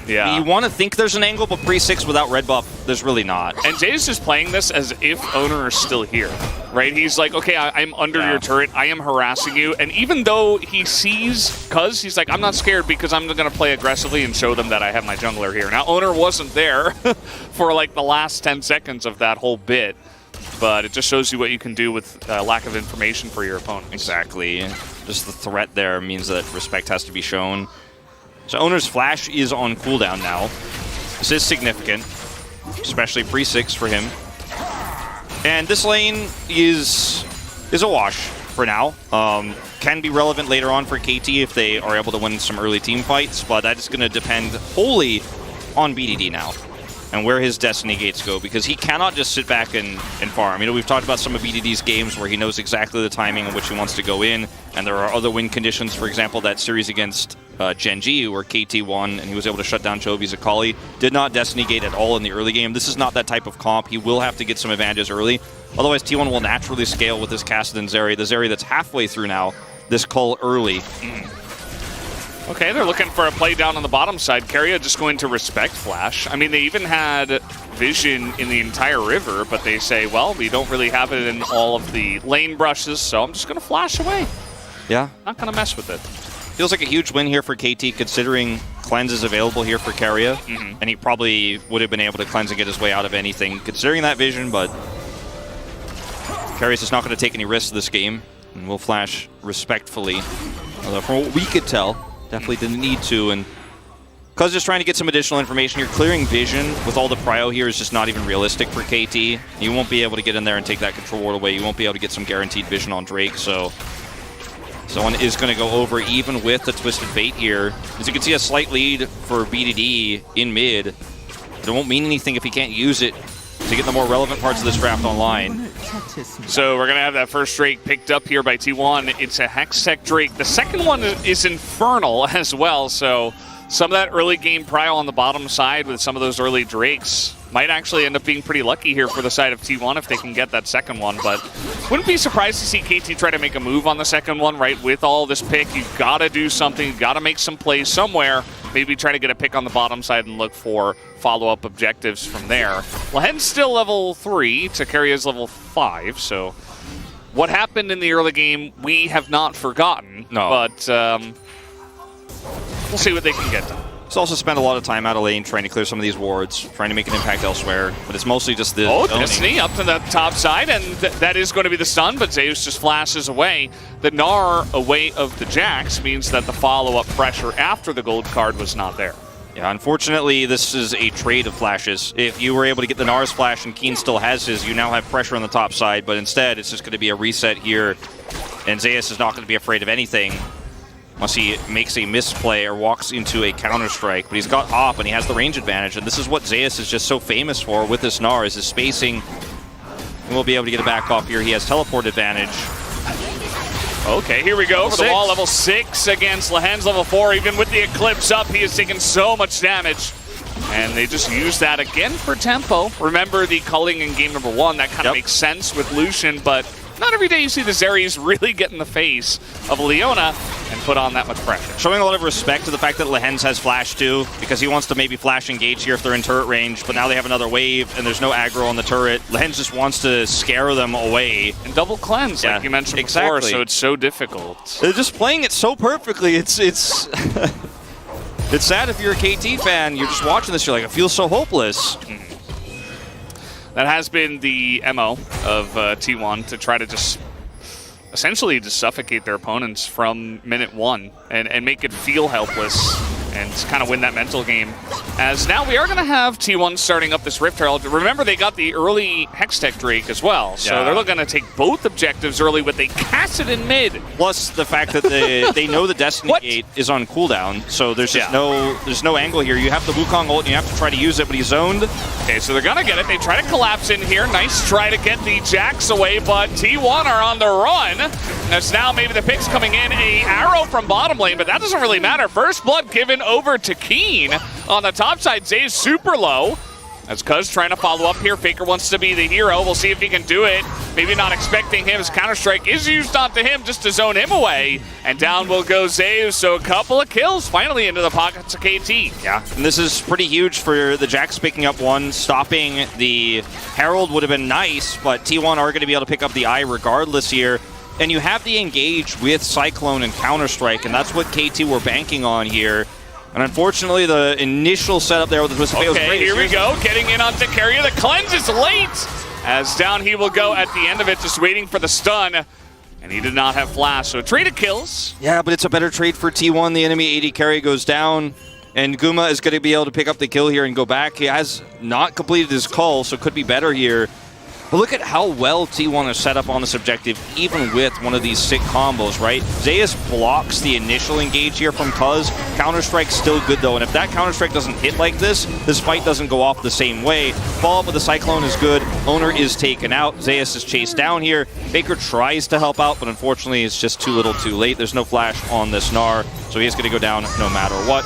Yeah. You want to think there's an angle, but pre-6 without red buff, there's really not. And Jay's just playing this as if Owner is still here, right? He's like, okay, I'm under your turret, I am harassing you, and even though he sees Cuz, he's like, I'm not scared because I'm going to play aggressively and show them that I have my jungler here. Now, Owner wasn't there for like the last 10 seconds of that whole bit, but it just shows you what you can do with lack of information for your opponent. Exactly. Just the threat there means that respect has to be shown. So Owner's flash is on cooldown now. This is significant, especially pre-6 for him. And this lane is a wash for now. Can be relevant later on for KT if they are able to win some early team fights, but that is going to depend wholly on BDD now and where his Destiny gates go, because he cannot just sit back and farm. You know, we've talked about some of BDD's games where he knows exactly the timing in which he wants to go in, and there are other win conditions. For example, that series against Genji, where KT won, and he was able to shut down Chovy's Akali. Did not Destiny gate at all in the early game. This is not that type of comp. He will have to get some advantages early. Otherwise, T1 will naturally scale with this Kassadin Zeri. The Zeri that's halfway through now, this cull early. Okay, they're looking for a play down on the bottom side. Keria just going to respect Flash. I mean, they even had vision in the entire river, but they say, well, we don't really have it in all of the lane brushes, so I'm just going to flash away. Yeah. Not going to mess with it. Feels like a huge win here for KT, considering cleanse is available here for Keria, and he probably would have been able to cleanse and get his way out of anything, considering that vision, but Keria's just not going to take any risks this game, and will flash respectfully. Although from what we could tell, definitely didn't need to, and Cuz just trying to get some additional information here. Clearing vision with all the prio here is just not even realistic for KT. You won't be able to get in there and take that control ward away. You won't be able to get some guaranteed vision on Drake, so Someone is going to go over even with the Twisted Fate here. As you can see, a slight lead for BDD in mid. It won't mean anything if he can't use it to get the more relevant parts of this draft online. So we're going to have that first Drake picked up here by T1. It's a Hextech Drake. The second one is Infernal as well, so some of that early game prio on the bottom side with some of those early Drakes might actually end up being pretty lucky here for the side of T1 if they can get that second one. But wouldn't be surprised to see KT try to make a move on the second one, right? With all this pick, you've got to do something. You've got to make some plays somewhere. Maybe try to get a pick on the bottom side and look for follow-up objectives from there. Lehen's still level 3, Takaria is level 5, so what happened in the early game, we have not forgotten. No. But we'll see what they can get done. He's also spent a lot of time out of lane trying to clear some of these wards, trying to make an impact elsewhere, but it's mostly just the Oh, zoning. Destiny up to the top side, and that is going to be the stun, but Zeus just flashes away. The Gnar away of the Jax means that the follow-up pressure after the gold card was not there. Yeah, unfortunately, this is a trade of flashes. If you were able to get the Gnar's flash and Keen still has his, you now have pressure on the top side, but instead it's just going to be a reset here, and Zeus is not going to be afraid of anything unless he makes a misplay or walks into a counter-strike. But he's got Hop and he has the range advantage, and this is what Zeus is just so famous for with this Gnar, is his spacing. And we'll be able to get a back off here. He has teleport advantage. Okay, here we go. Over the wall, level 6 against Lehen's level 4. Even with the Eclipse up, he has taken so much damage. And they just use that again for tempo. Remember the culling in game number 1, that kind of makes sense with Lucian, but not every day you see the Zeri's really get in the face of Leona and put on that much pressure. Showing a lot of respect to the fact that Lehen's has flash too, because he wants to maybe flash engage here if they're in turret range, but now they have another wave and there's no aggro on the turret. Lehen's just wants to scare them away. And double cleanse, like you mentioned before, so it's so difficult. They're just playing it so perfectly. It's it's sad if you're a KT fan. You're just watching this, you're like, it feels so hopeless. That has been the MO of T1, to try to just essentially just suffocate their opponents from minute 1 and make it feel helpless and kind of win that mental game. As now we are going to have T1 starting up this Rift Herald. Remember, they got the early Hextech Drake as well, so they're going to take both objectives early, but they cast it in mid. Plus the fact that they know the Destiny Gate is on cooldown, so there's just no angle here. You have the Wukong ult and you have to try to use it, but he's zoned. Okay, so they're going to get it. They try to collapse in here. Nice try to get the Jax away, but T1 are on the run. As now maybe the pick's coming in. A arrow from bottom lane, but that doesn't really matter. First blood given over to Keen. On the top side, Zay's super low. As Cuz trying to follow up here. Faker wants to be the hero. We'll see if he can do it. Maybe not expecting him. His Counter-Strike is used onto him just to zone him away. And down will go Zeus. So a couple of kills finally into the pockets of KT. Yeah, and this is pretty huge for the Jax picking up one. Stopping the Herald would have been nice, but T1 are going to be able to pick up the eye regardless here. And you have the engage with Cyclone and Counter-Strike, and that's what KT were banking on here. And unfortunately, the initial setup there with the Twisted Fate was great. Okay, here we go. Getting in on Takaria. The cleanse is late. As down he will go at the end of it, just waiting for the stun. And he did not have flash, so a trade of kills. Yeah, but it's a better trade for T1. The enemy AD carry goes down, and Guma is going to be able to pick up the kill here and go back. He has not completed his call, so could be better here. But look at how well T1 is set up on this objective, even with one of these sick combos, right? Zeus blocks the initial engage here from Cuz. Counter-Strike's still good, though, and if that Counter-Strike doesn't hit like this fight doesn't go off the same way. Follow-up with the Cyclone is good. Owner is taken out. Zeus is chased down here. Faker tries to help out, but unfortunately it's just too little too late. There's no flash on this Gnar, so he is going to go down no matter what.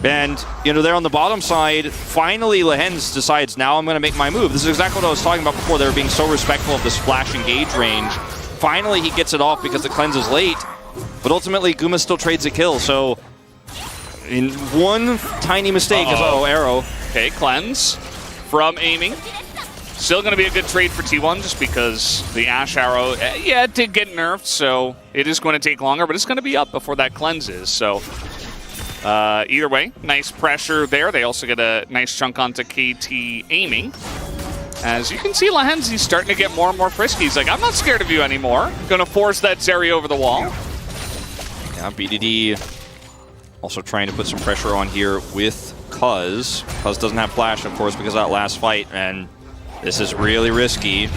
And, you know, there on the bottom side, finally Lehen's decides, now I'm going to make my move. This is exactly what I was talking about before. They were being so respectful of this flash engage range. Finally, he gets it off because the cleanse is late. But ultimately, Guma still trades a kill. So, in one tiny mistake, arrow. Okay, cleanse from aiming. Still going to be a good trade for T1 just because the Ash Arrow, it did get nerfed, so it is going to take longer, but it's going to be up before that cleanses. So, either way, nice pressure there. They also get a nice chunk onto KT aiming. As you can see, Lehen's, he's starting to get more and more frisky. He's like, I'm not scared of you anymore. Gonna force that Zeri over the wall. Yeah, BDD also trying to put some pressure on here with Cuz. Cuz doesn't have flash, of course, because of that last fight, and this is really risky.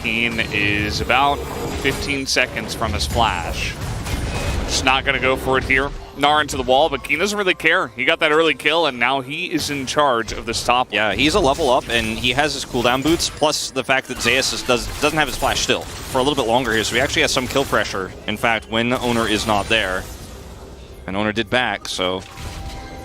Keen is about 15 seconds from his flash. Just not going to go for it here. Gnar into the wall, but Keen doesn't really care. He got that early kill, and now he is in charge of this top lane. Yeah, he's a level up, and he has his cooldown boots, plus the fact that Zeus doesn't have his flash still for a little bit longer here, so he actually has some kill pressure. In fact, when Owner is not there, and Owner did back, so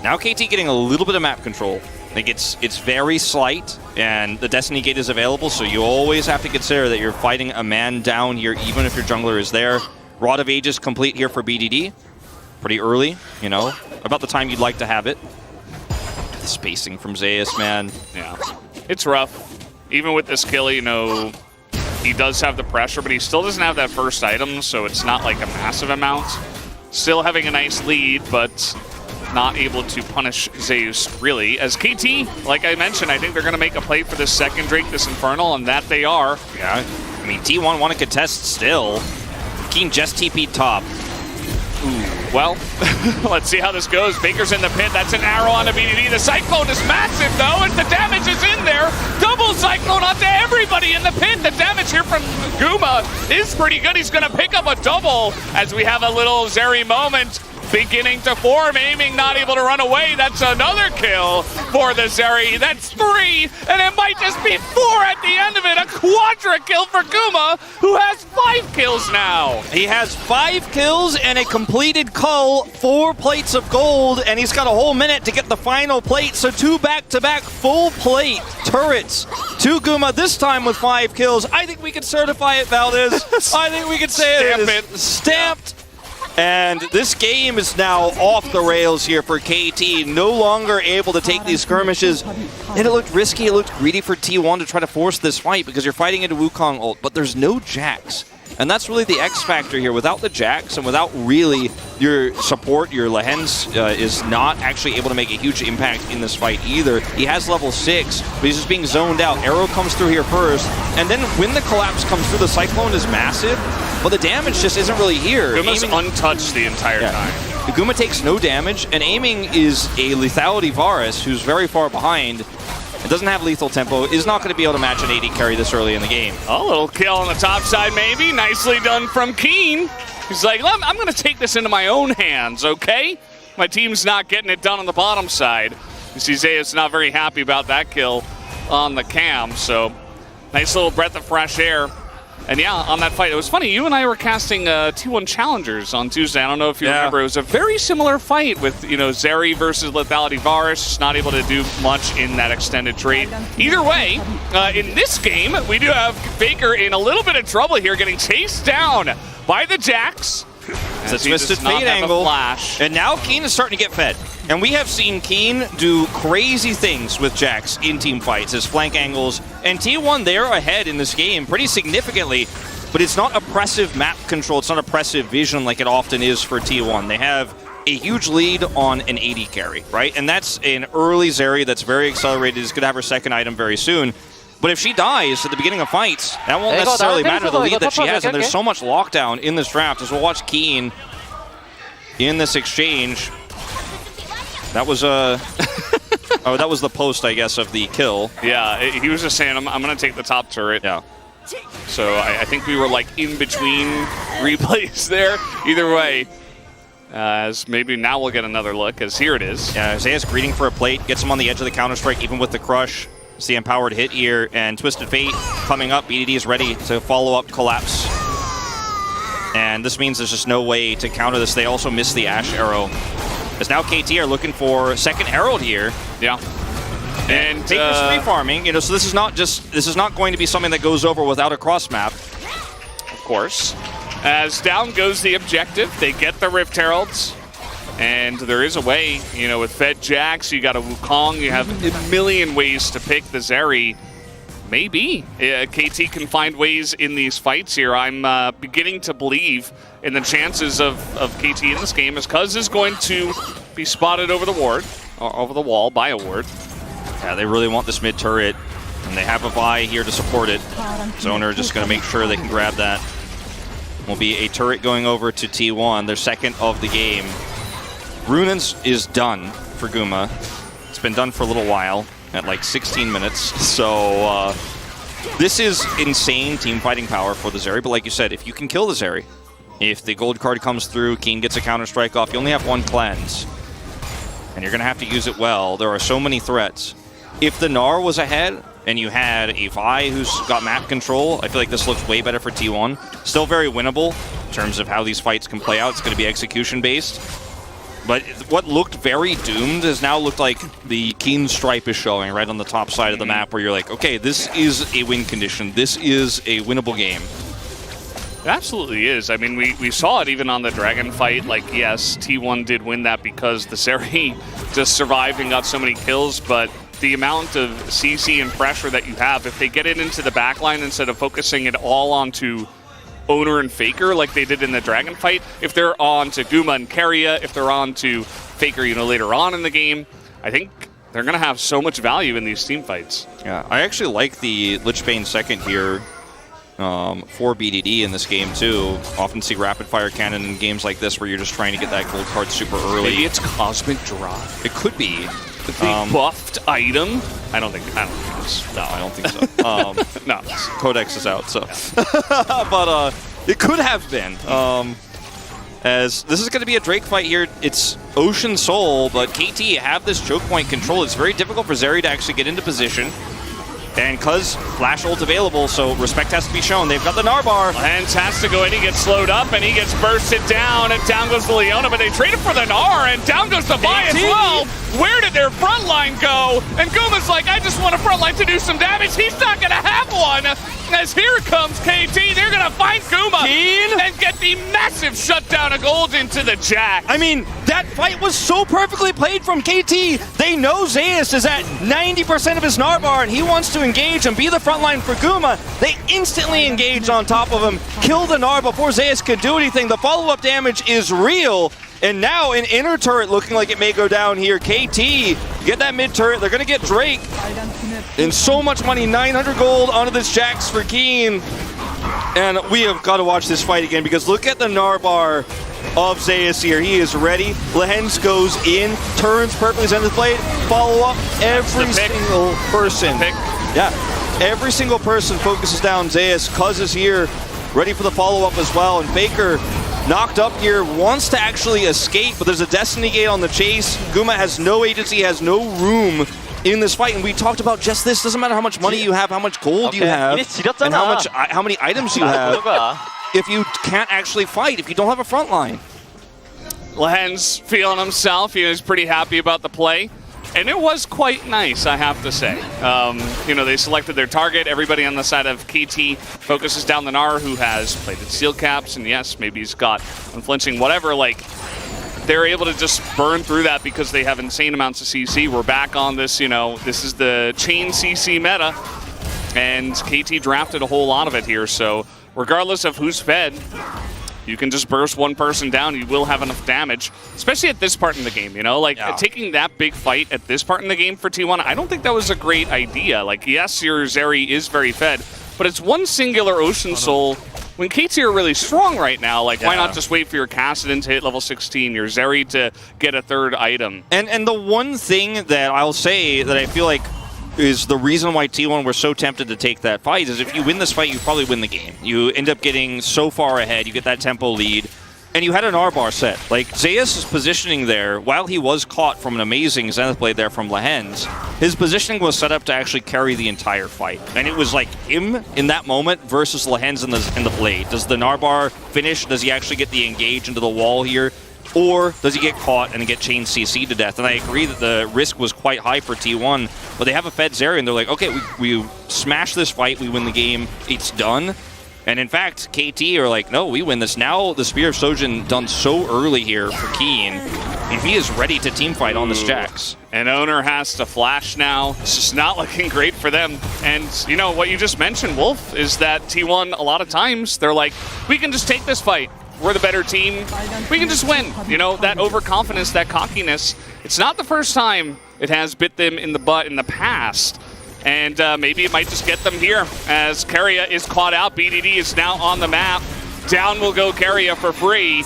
now KT getting a little bit of map control. I think it's very slight, and the Destiny Gate is available, so you always have to consider that you're fighting a man down here, even if your jungler is there. Rod of Ages complete here for BDD. Pretty early, you know, about the time you'd like to have it. The spacing from Zeus, man. Yeah, it's rough. Even with this kill, you know, he does have the pressure, but he still doesn't have that first item, so it's not like a massive amount. Still having a nice lead, but not able to punish Zeus, really. As KT, like I mentioned, I think they're going to make a play for this second Drake, this Infernal, and that they are. Yeah, I mean, T1 want to contest still. Keen just TP'd top. Ooh. Well, let's see how this goes. Baker's in the pit. That's an arrow onto BDD. The Cyclone is massive, though, and the damage is in there. Double Cyclone onto everybody in the pit. The damage here from Guma is pretty good. He's going to pick up a double as we have a little Zeri moment beginning to form. Aiming, not able to run away. That's another kill for the Zeri. That's 3, and it might just be 4 at the end of it. A quadra kill for Guma, who has 5 kills now. He has 5 kills and a completed cull, 4 plates of gold, and he's got a whole minute to get the final plate. So 2 back-to-back full plate turrets to Guma, this time with 5 kills. I think we could certify it, Valdez. I think we could say it. Stamped. And this game is now off the rails here for KT, no longer able to take these skirmishes. And it looked risky, it looked greedy for T1 to try to force this fight because you're fighting into Wukong ult, but there's no Jax. And that's really the X factor here. Without the Jax and without really your support, your Lehens is not actually able to make a huge impact in this fight either. He has level 6, but he's just being zoned out. Arrow comes through here first, and then when the collapse comes through, the Cyclone is massive, but the damage just isn't really here. Guma's untouched the entire time. Guma takes no damage, and aiming is a lethality Varus, who's very far behind. It doesn't have lethal tempo, is not going to be able to match an AD carry this early in the game. A little kill on the top side, maybe. Nicely done from Keen. He's like, I'm going to take this into my own hands, okay? My team's not getting it done on the bottom side. You see Zeus not very happy about that kill on the cam, so nice little breath of fresh air. And yeah, on that fight, it was funny, you and I were casting T1 Challengers on Tuesday. I don't know if you remember, it was a very similar fight with, you know, Zeri versus Lethality Varus, just not able to do much in that extended trade. Either way, in this game, we do have Baker in a little bit of trouble here, getting chased down by the Jax. It's a twisted fade angle, and now Keen is starting to get fed. And we have seen Keen do crazy things with Jax in team fights, his flank angles, and T1 they're ahead in this game pretty significantly, but it's not oppressive map control, it's not oppressive vision like it often is for T1. They have a huge lead on an AD carry, right? And that's an early Zeri that's very accelerated, is going to have her second item very soon. But if she dies at the beginning of fights, that won't necessarily matter the lead that she has, and there's so much lockdown in this draft, as we'll watch Keen in this exchange. That was oh, that was the post, I guess, of the kill. Yeah, he was just saying, I'm going to take the top turret. Yeah. So I think we were like in between replays there. Either way, as maybe now we'll get another look, as here it is. Yeah, Isaiah's greeting for a plate, gets him on the edge of the Counter-Strike, even with the crush. It's the empowered hit here, and Twisted Fate coming up. BDD is ready to follow up Collapse. And this means there's just no way to counter this. They also miss the Ash arrow. As now KT are looking for second Herald here. Yeah. And Baker's free farming, you know, so this is not going to be something that goes over without a cross map. Of course. As down goes the objective, they get the Rift Heralds. And there is a way, you know, with Fed Jax, you got a Wukong, you have a million ways to pick the Zeri. Maybe KT can find ways in these fights here. I'm beginning to believe in the chances of KT in this game, as Cuz is going to be spotted over the ward, or over the wall by a ward. Yeah, they really want this mid turret, and they have a Vi here to support it. Zoner just going to make sure they can grab that. Will be a turret going over to T1, their second of the game. Runens is done for Guma. It's been done for a little while, at like 16 minutes. So this is insane team fighting power for the Zeri, but like you said, if you can kill the Zeri, if the gold card comes through, Keen gets a counter-strike off, you only have one cleanse, and you're going to have to use it well. There are so many threats. If the Gnar was ahead, and you had a Vi who's got map control, I feel like this looks way better for T1. Still very winnable in terms of how these fights can play out. It's going to be execution-based. But what looked very doomed has now looked like the Keen stripe is showing right on the top side of the map where you're like, okay, this is a win condition. This is a winnable game. It absolutely is. I mean, we saw it even on the Dragon fight. Like, yes, T1 did win that because the Zeri just survived and got so many kills, but the amount of CC and pressure that you have, if they get it into the backline instead of focusing it all onto Owner and Faker like they did in the Dragon fight, if they're on to Guma and Keria, if they're on to Faker, later on in the game, I think they're going to have so much value in these team fights. Yeah, I actually like the Lich Bane second here for BDD in this game too. Often see rapid fire cannon in games like this where you're just trying to get that gold card super early. Maybe it's Cosmic Drive. It could be. The buffed item? I don't think it's. No, I don't think so. No. Codex is out, so. But it could have been. As this is going to be a Drake fight here. It's Ocean Soul, but KT have this choke point control. It's very difficult for Zeri to actually get into position. And because Flash ult available, so respect has to be shown. They've got the Narbar. Lens has to go in, he gets slowed up, and he gets bursted down, and down goes the Leona, but they traded for the Gnar, and down goes the Vi as well. Where did their front line go? And Guma's like, I just want a front line to do some damage. He's not going to have one. As here comes KT, they're going to find Guma and get the massive shutdown of gold into the Jack. I mean, that fight was so perfectly played from KT. They know Zeus is at 90% of his Narbar, and he wants to engage and be the front line for Guma. They instantly engage on top of him, kill the Gnar before Zeus could do anything. The follow-up damage is real. And now an inner turret looking like it may go down here. KT, get that mid turret. They're going to get Drake. And so much money, 900 gold onto this Jax for Keen. And we have got to watch this fight again because look at the Narbar of Zeus here. He is ready. Lehens goes in, turns perfectly as end of the blade. Follow up every single person. Yeah, every single person focuses down Zeus. Cuz is here, ready for the follow-up as well. And Faker knocked up here, wants to actually escape, but there's a Destiny Gate on the chase. Guma has no agency, has no room in this fight, and we talked about just this. Doesn't matter how much money you have, how much gold you have, and how many items you have, if you can't actually fight, if you don't have a front line. Lehens feeling himself. He was pretty happy about the play. And it was quite nice, I have to say. They selected their target. Everybody on the side of KT focuses down the Gnar, who has played at Steel Caps, and yes, maybe he's got unflinching, whatever. Like, they're able to just burn through that because they have insane amounts of CC. We're back on this, this is the chain CC meta, and KT drafted a whole lot of it here. So regardless of who's fed, you can just burst one person down, you will have enough damage, especially at this part in the game, Taking that big fight at this part in the game for T1, I don't think that was a great idea. Like, yes, your Zeri is very fed, but it's one singular Ocean Soul. When KT are really strong right now, why not just wait for your Kassadin to hit level 16, your Zeri to get a third item? And the one thing that I'll say that I feel like is the reason why T1 were so tempted to take that fight is if you win this fight, you probably win the game. You end up getting so far ahead, you get that tempo lead, and you had an R-bar set. Like, Zeus' positioning there, while he was caught from an amazing Zenith Blade there from Lehens, his positioning was set up to actually carry the entire fight. And it was like him in that moment versus Lehens in the Blade. Does the Narbar finish? Does he actually get the engage into the wall here? Or does he get caught and get chain CC to death? And I agree that the risk was quite high for T1, but they have a fed Zeri, and they're like, okay, we smash this fight, we win the game, it's done. And in fact, KT are like, no, we win this. Now the Spear of Sojin done so early here for Keen, and he is ready to teamfight on this Jax. And Owner has to flash now. It's just not looking great for them. And what you just mentioned, Wolf, is that T1, a lot of times, they're like, we can just take this fight. We're the better team. We can just win. That overconfidence, that cockiness. It's not the first time it has bit them in the butt in the past. And maybe it might just get them here as Keria is caught out. BDD is now on the map. Down will go Keria for free.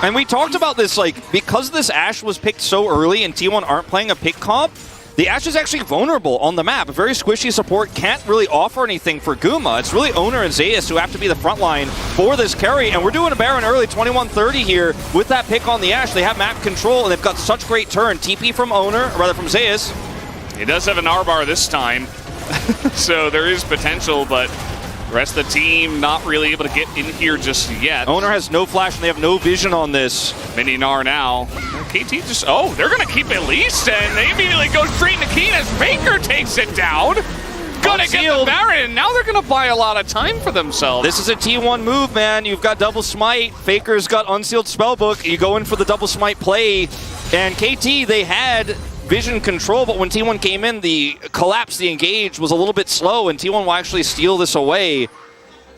And we talked about this, because this Ashe was picked so early and T1 aren't playing a pick comp, The Ashe is actually vulnerable on the map. A very squishy support can't really offer anything for Guma. It's really Oner and Zeus who have to be the front line for this carry, and we're doing a Baron early, 21-30 here with that pick on the Ashe. They have map control, and they've got such great turn. TP from Oner, or rather from Zeus. He does have an R-bar this time, so there is potential, but the rest of the team not really able to get in here just yet. Oner has no flash, and they have no vision on this. Mini Gnar now. KT just, oh, they're going to keep it least, and they immediately go straight to Keen as Faker takes it down. Gonna get the Baron. Now they're going to buy a lot of time for themselves. This is a T1 move, man. You've got double smite. Faker's got unsealed spellbook. You go in for the double smite play. And KT, they had vision control, but when T1 came in, the collapse, the engage was a little bit slow, and T1 will actually steal this away.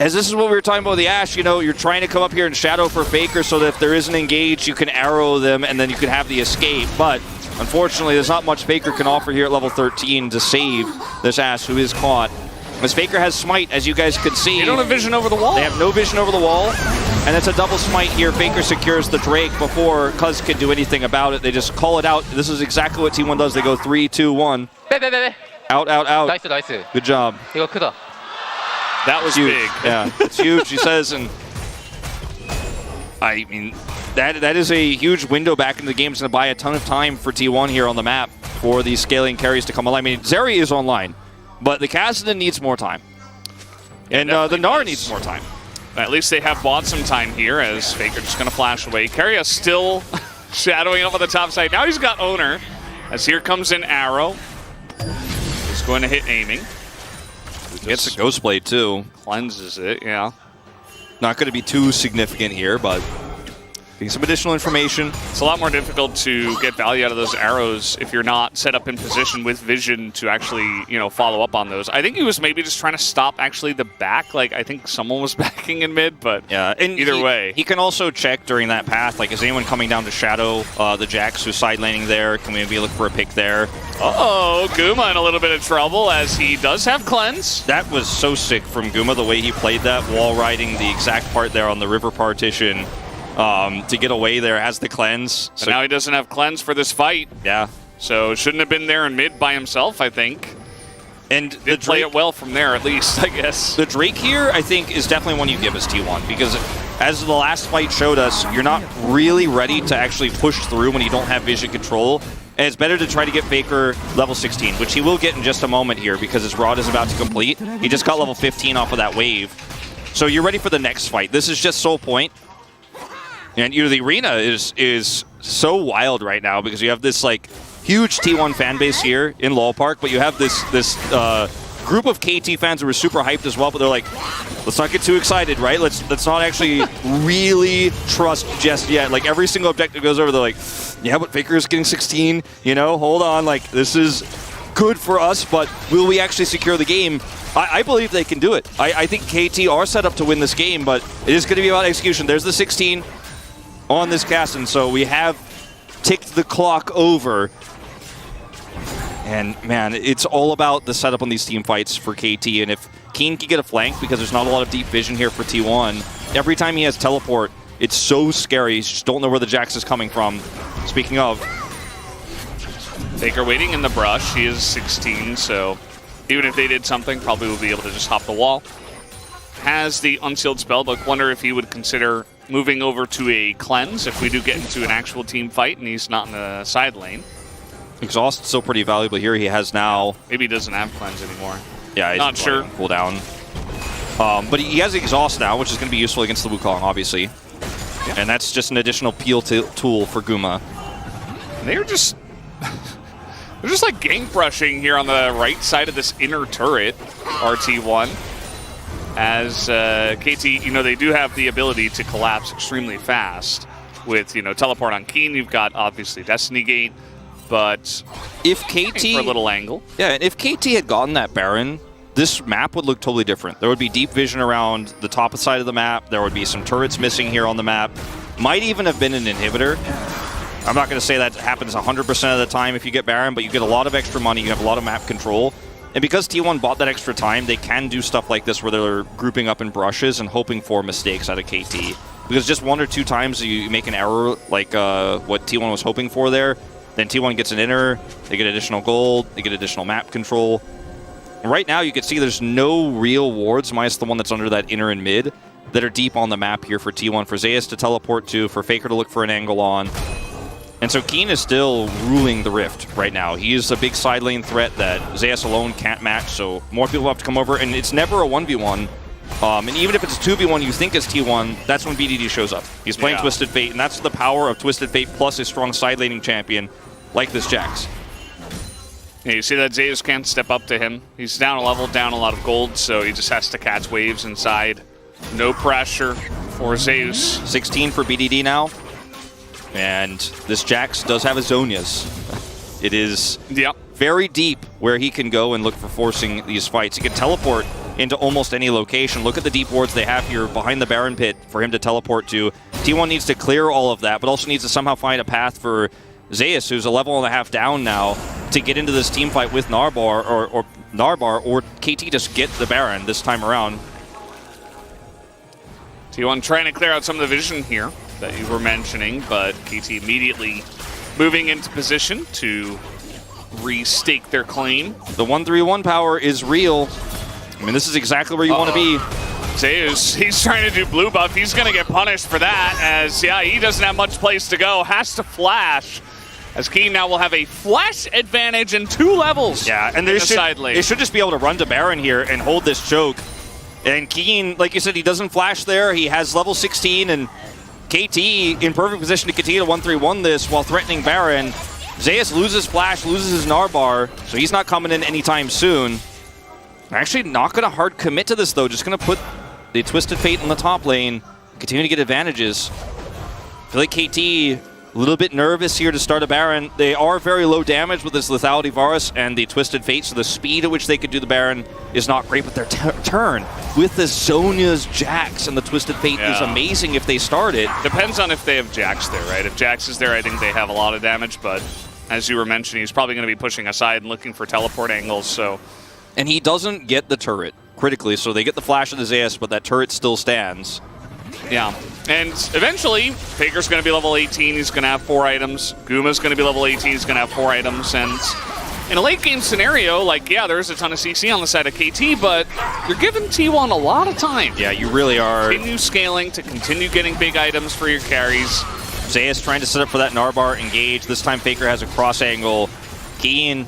As this is what we were talking about with the Ashe, you know, you're trying to come up here and shadow for Faker so that if there is an engage, you can arrow them and then you can have the escape. But unfortunately, there's not much Faker can offer here at level 13 to save this Ashe who is caught. As Faker has smite, as you guys could see. They don't have vision over the wall. They have no vision over the wall. And it's a double smite here. Faker secures the Drake before Cuz could do anything about it. They just call it out. This is exactly what T1 does. They go 3, 2, 1. 빼빼빼빼. Out, out, out. 나이스 나이스. Good job. 이거 크다. That was Huge. big. Yeah, it's huge, he says, and I mean, that is a huge window back into the game. It's going to buy a ton of time for T1 here on the map for these scaling carries to come online. I mean, Zeri is online, but the Kassadin needs more time. And the Gnar needs more time. At least they have bought some time here as Faker just going to flash away. Karya still shadowing up on the top side. Now he's got Oner as here comes an arrow. He's going to hit aiming. Gets a Ghost Blade too. Cleanses it, yeah. Not going to be too significant here, but getting some additional information. It's a lot more difficult to get value out of those arrows if you're not set up in position with vision to actually, you know, follow up on those. I think he was maybe just trying to stop actually the back. Like, I think someone was backing in mid, but yeah, and either way. He can also check during that path, like, is anyone coming down to shadow the Jax who's side laning there? Can we maybe look for a pick there? Uh-oh, Guma in a little bit of trouble as he does have cleanse. That was so sick from Guma, the way he played that, wall riding the exact part there on the river partition. To get away there, has the cleanse. So now he doesn't have cleanse for this fight. Yeah. So shouldn't have been there in mid by himself, I think. And Did play it well from there, at least, I guess. The Drake here, I think, is definitely one you give as T1, because as the last fight showed us, you're not really ready to actually push through when you don't have vision control. And it's better to try to get Faker level 16, which he will get in just a moment here because his rod is about to complete. He just got level 15 off of that wave. So you're ready for the next fight. This is just Soul Point. And you know, the arena is so wild right now because you have this like huge T1 fan base here in LoL Park, but you have this group of KT fans who are super hyped as well. But they're like, let's not get too excited, right? Let's not actually really trust just yet. Like every single objective goes over, they're like, yeah, but Faker is getting 16. You know, hold on, like this is good for us, but will we actually secure the game? I believe they can do it. I think KT are set up to win this game, but it is going to be about execution. There's the 16. On this cast, and so we have ticked the clock over. And man, it's all about the setup on these team fights for KT. And if Keen can get a flank, because there's not a lot of deep vision here for T1, every time he has teleport, it's so scary. You just don't know where the Jax is coming from. Speaking of, Faker waiting in the brush. He is 16, so even if they did something, probably would be able to just hop the wall. Has the unsealed spellbook. Wonder if he would consider moving over to a cleanse if we do get into an actual team fight and he's not in the side lane. Exhaust still pretty valuable here. He has now... Maybe he doesn't have cleanse anymore. Yeah, he's not sure. Cooldown. But he has exhaust now, which is going to be useful against the Wukong, obviously. Yeah. And that's just an additional peel tool for Guma. They're just... they're just like gang brushing here on the right side of this inner turret, RT1. As KT, you know, they do have the ability to collapse extremely fast with, you know, teleport on Keen. You've got, obviously, Destiny Gate, but if KT... for a little angle. Yeah, and if KT had gotten that Baron, this map would look totally different. There would be deep vision around the top side of the map. There would be some turrets missing here on the map. Might even have been an inhibitor. I'm not going to say that happens 100% of the time if you get Baron, but you get a lot of extra money. You have a lot of map control. And because T1 bought that extra time, they can do stuff like this where they're grouping up in brushes and hoping for mistakes out of KT. Because just one or two times you make an error like what T1 was hoping for there, Then T1 gets an inner, they get additional gold, they get additional map control. And right now you can see there's no real wards, minus the one that's under that inner and mid, that are deep on the map here for T1, for Zeus to teleport to, for Faker to look for an angle on. And so Keen is still ruling the Rift right now. He is a big side lane threat that Zeus alone can't match, so more people have to come over, and it's never a 1v1. And even if it's a 2v1 you think is T1, that's when BDD shows up. He's playing Twisted Fate, and that's the power of Twisted Fate plus a strong side laning champion like this Jax. Yeah, you see that Zeus can't step up to him. He's down a level, down a lot of gold, so he just has to catch waves inside. No pressure for Zeus. 16 for BDD now. And this Jax does have his Zonias. It is very deep where he can go and look for forcing these fights. He can teleport into almost any location. Look at the deep wards they have here behind the Baron pit for him to teleport to. T1 needs to clear all of that, but also needs to somehow find a path for Zeus, who's a level and a half down now, to get into this team fight with Narbar, or KT just get the Baron this time around. T1 trying to clear out some of the vision here that you were mentioning, but KT immediately moving into position to restake their claim. The 1-3-1 power is real. I mean, this is exactly where you want to be. Zeus, he's trying to do blue buff. He's going to get punished for that, as, he doesn't have much place to go. Has to flash, as Keen now will have a flash advantage in 2 levels. Yeah, and they should just be able to run to Baron here and hold this choke. And Keen, like you said, he doesn't flash there. He has level 16, and KT in perfect position to continue to 1-3-1 this while threatening Baron. Zeus loses flash, loses his Narbar, so he's not coming in anytime soon. Actually not going to hard commit to this, though. Just going to put the Twisted Fate in the top lane, continue to get advantages. I feel like KT a little bit nervous here to start a Baron. They are very low damage with this Lethality Varus and the Twisted Fate, so the speed at which they could do the Baron is not great, but their turn with the Zonia's Jax and the Twisted Fate is amazing if they start it. Depends on if they have Jax there, right? If Jax is there, I think they have a lot of damage, but as you were mentioning, he's probably going to be pushing aside and looking for teleport angles, so... And he doesn't get the turret critically, so they get the flash of the Zeus, but that turret still stands. Yeah, and eventually, Faker's going to be level 18, he's going to have 4 items. Guma's going to be level 18, he's going to have 4 items, and in a late game scenario, like, there's a ton of CC on the side of KT, but you're giving T1 a lot of time. Yeah, you really are. Continue scaling to continue getting big items for your carries. Zeus trying to set up for that Narbar engage. This time Faker has a cross angle. Keen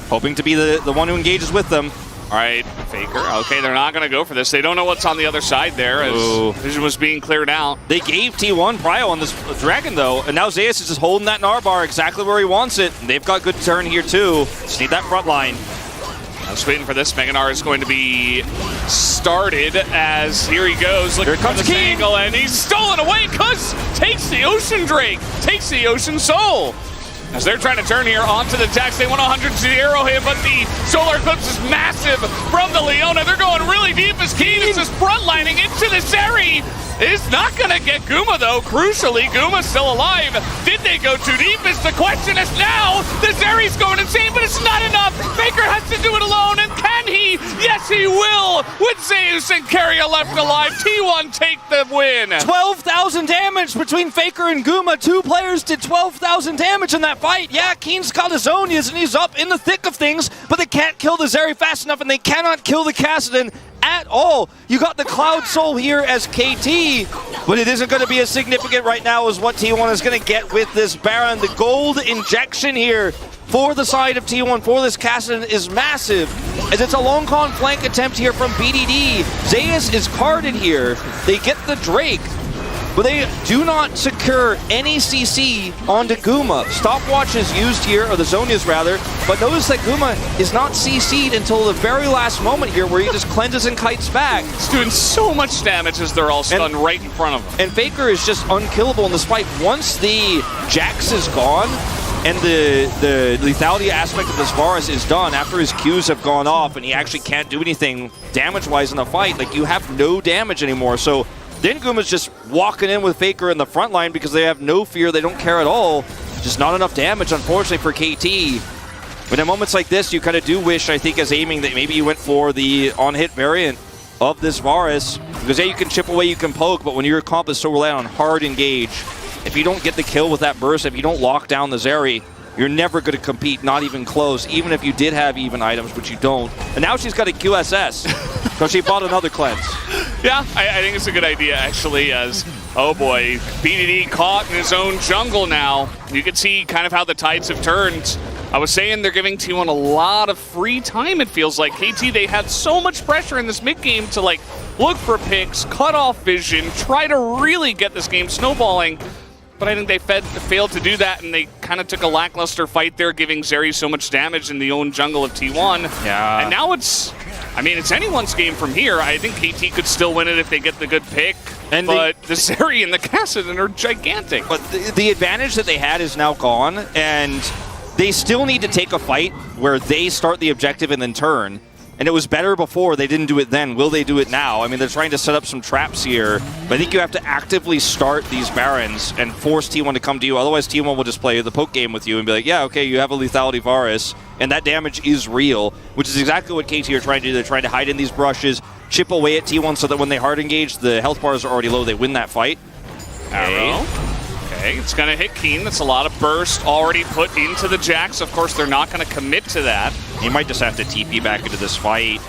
hoping to be the one who engages with them. All right, Faker. Okay, they're not going to go for this. They don't know what's on the other side there as vision was being cleared out. They gave T1 prio on this Dragon, though, and now Zeus is just holding that Narbar exactly where he wants it. And they've got good turn here, too. Just need that front line. I was waiting for this. Meganar is going to be started as here he goes. Looking here comes for this angle, and he's stolen away because takes the Ocean Drake, takes the Ocean Soul. As they're trying to turn here onto the Jax, they want 100 zero hit, but the Solar Eclipse is massive from the Leona. They're going really deep as Keen is just frontlining into the Zeri. Is not going to get Guma, though. Crucially, Guma's still alive. Did they go too deep is the question. As now, the Zeri's going insane, but it's not enough. Faker has to do it alone, and can he? Yes, he will. With Zeus and Keria left alive, T1 take the win. 12,000 damage between Faker and Guma. 2 players did 12,000 damage in that fight. Yeah, Keen's got his Zonias, and he's up in the thick of things, but they can't kill the Zeri fast enough, and they cannot kill the Kassadin at all. You got the Cloud Soul here as KT, but it isn't going to be as significant right now as what T1 is going to get with this Baron. The gold injection here for the side of T1 for this Kassadin is massive, as it's a long con flank attempt here from BDD. Zeus is carded here. They get the Drake, but they do not secure any CC onto Guma. Stopwatch is used here, or the Zonias rather, but notice that Guma is not CC'd until the very last moment here where he just cleanses and kites back. He's doing so much damage as they're all stunned right in front of him. And Faker is just unkillable in this fight. Once the Jax is gone, and the lethality aspect of this Varus is done, after his Qs have gone off and he actually can't do anything damage-wise in the fight, like, you have no damage anymore. So then Guma's just walking in with Faker in the front line because they have no fear, they don't care at all. Just not enough damage, unfortunately, for KT. But in moments like this, you kind of do wish, I think, as aiming, that maybe you went for the on-hit variant of this Varus. Because, yeah, you can chip away, you can poke, but when your comp is so reliant on hard engage, if you don't get the kill with that burst, if you don't lock down the Zeri, you're never going to compete, not even close, even if you did have even items, which you don't. And now she's got a QSS, so she bought another cleanse. Yeah, I think it's a good idea, actually, as, oh boy, BDD caught in his own jungle now. You can see kind of how the tides have turned. I was saying they're giving T1 a lot of free time, it feels like. KT, they had so much pressure in this mid-game to, like, look for picks, cut off vision, try to really get this game snowballing. But I think they failed to do that, and they kind of took a lackluster fight there, giving Zeri so much damage in the own jungle of T1. Yeah. And now it's anyone's game from here. I think KT could still win it if they get the good pick. But the Zeri and the Kassadin are gigantic. But the advantage that they had is now gone, and they still need to take a fight where they start the objective and then turn. And it was better before. They didn't do it then. Will they do it now? I mean, they're trying to set up some traps here. But I think you have to actively start these Barons and force T1 to come to you. Otherwise, T1 will just play the poke game with you and be like, yeah, okay, you have a lethality Varus. And that damage is real, which is exactly what KT are trying to do. They're trying to hide in these brushes, chip away at T1 so that when they hard engage, the health bars are already low. They win that fight. Arrow. Okay, it's going to hit Keen. That's a lot of burst already put into the Jax. Of course, they're not going to commit to that. He might just have to TP back into this fight.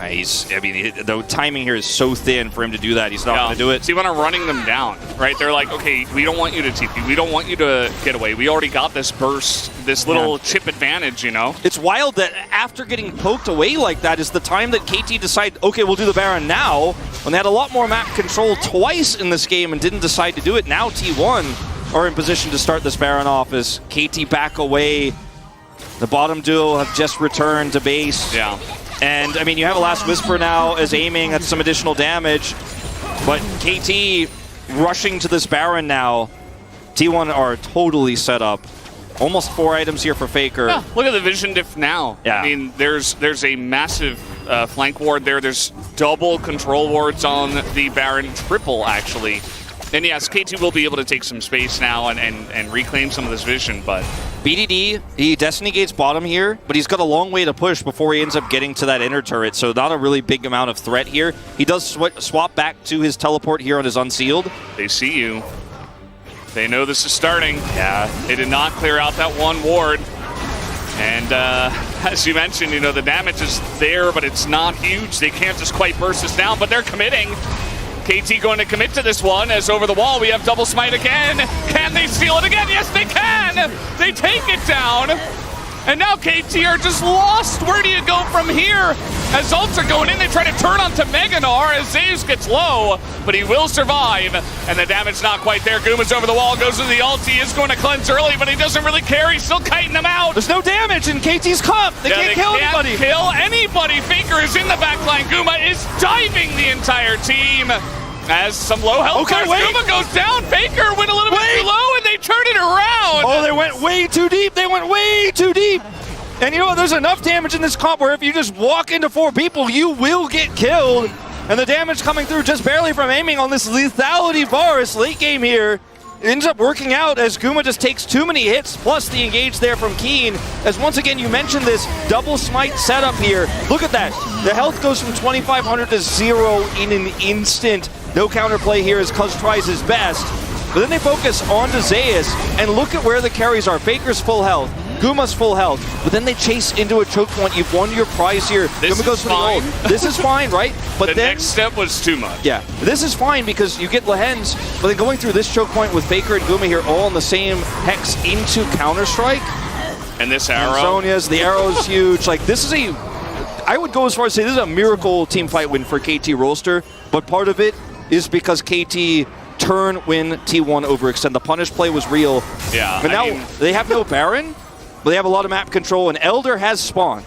The timing here is so thin for him to do that. He's not going to do it. So you want to running them down, right? They're like, okay, we don't want you to TP. We don't want you to get away. We already got this burst, this little chip advantage, you know? It's wild that after getting poked away like that is the time that KT decide, okay, we'll do the Baron now, when they had a lot more map control twice in this game and didn't decide to do it. Now T1 are in position to start this Baron off as KT back away. The bottom duo have just returned to base. Yeah. And, I mean, you have a Last Whisper now as aiming at some additional damage. But KT rushing to this Baron now. T1 are totally set up. Almost 4 items here for Faker. Yeah, look at the vision diff now. Yeah. I mean, there's a massive flank ward there. There's double control wards on the Baron, triple, actually. And yes, KT will be able to take some space now and reclaim some of this vision, but... BDD, he Destiny Gates bottom here, but he's got a long way to push before he ends up getting to that inner turret, so not a really big amount of threat here. He does swap back to his teleport here on his Unsealed. They see you. They know this is starting. Yeah. They did not clear out that one ward. And as you mentioned, you know, the damage is there, but it's not huge. They can't just quite burst this down, but they're committing. KT going to commit to this one as over the wall we have double smite again. Can they steal it again? Yes, they can! They take it down. And now KT are just lost. Where do you go from here? As ults are going in, they try to turn onto Meganar as Zeus gets low, but he will survive. And the damage not quite there. Guma's over the wall, goes to the ult. He is going to cleanse early, but he doesn't really care. He's still kiting him out. There's no damage in KT's comp. They can't kill anybody. Kill anybody. Faker is in the backline. Guma is diving the entire team. As some low health bars, Guma goes down. Faker went a little bit too low, and they turned it around. Oh, they went way too deep. They went way too deep. And you know what? There's enough damage in this comp where if you just walk into 4 people, you will get killed. And the damage coming through just barely from aiming on this lethality Varus late game here. It ends up working out as Guma just takes too many hits, plus the engage there from Keen. As once again, you mentioned this double smite setup here. Look at that. The health goes from 2,500 to 0 in an instant. No counterplay here as Cuz tries his best. But then they focus onto Zeus, and look at where the carries are. Faker's full health, Guma's full health, but then they chase into a choke point. You've won your prize here. This Guma goes for the ult. This is fine, right? But the then, next step was too much. Yeah, this is fine because you get Lehens, but then going through this choke point with Faker and Guma here all in the same hex into Counter-Strike. And this arrow. And Sonya's, the arrow's huge. Like, this is a... I would go as far as say this is a miracle team fight win for KT Rostel, but part of it is because KT turn win T1 overextend. The punish play was real. Yeah. But now they have no Baron, but they have a lot of map control, and Elder has spawn.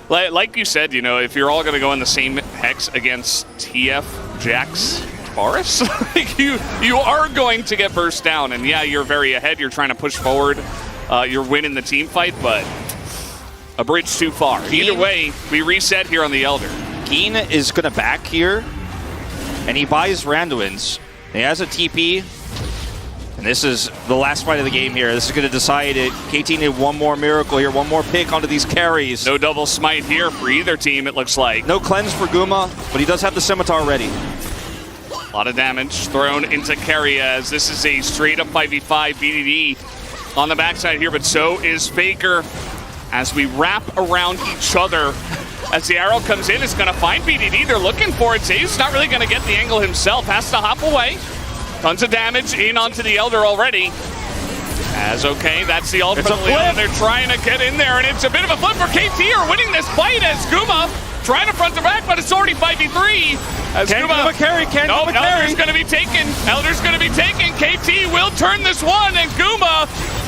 Like you said, you know, if you're all going to go in the same hex against TF, Jax, Varus, like you are going to get burst down. And yeah, you're very ahead. You're trying to push forward. You're winning the team fight, but a bridge too far. Either way, we reset here on the Elder. Keen is going to back here, and he buys Randuin's. He has a TP, and this is the last fight of the game here. This is going to decide it. KT need one more miracle here, one more pick onto these carries. No double smite here for either team, it looks like. No cleanse for Guma, but he does have the scimitar ready. A lot of damage thrown into carry as this is a straight up 5v5 BDD. on the backside here, but so is Faker. As we wrap around each other, as the arrow comes in, it's going to find BDD. They're looking for it. Zay's not really going to get the angle himself. Has to hop away. Tons of damage in onto the Elder already. As okay, that's the ult for the Leon. They're trying to get in there, and it's a bit of a flip for KT are winning this fight as Guma trying to front the back, but it's already 5v3. As Guma carry, Elder's going to be taken. Elder's going to be taken. KT will turn this one, and Guma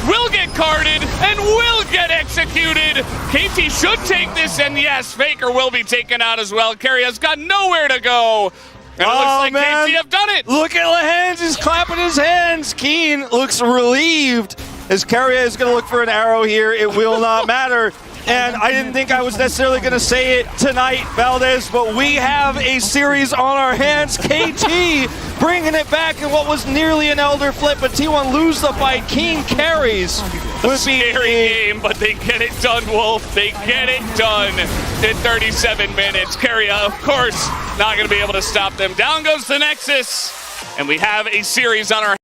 will get carded and will get executed. KT should take this, and yes, Faker will be taken out as well. Carry has got nowhere to go. And it looks like KT have done it. Look at Lehans, he's clapping his hands. Keen looks relieved as Carrier is going to look for an arrow here. It will not matter. And I didn't think I was necessarily going to say it tonight, Valdez, but we have a series on our hands. KT bringing it back in what was nearly an Elder flip, but T1 lose the fight. Keen carries. A scary game, but they get it done, Wolf. They get it done in 37 minutes. Carrier, of course, not going to be able to stop them. Down goes the Nexus, and we have a series on our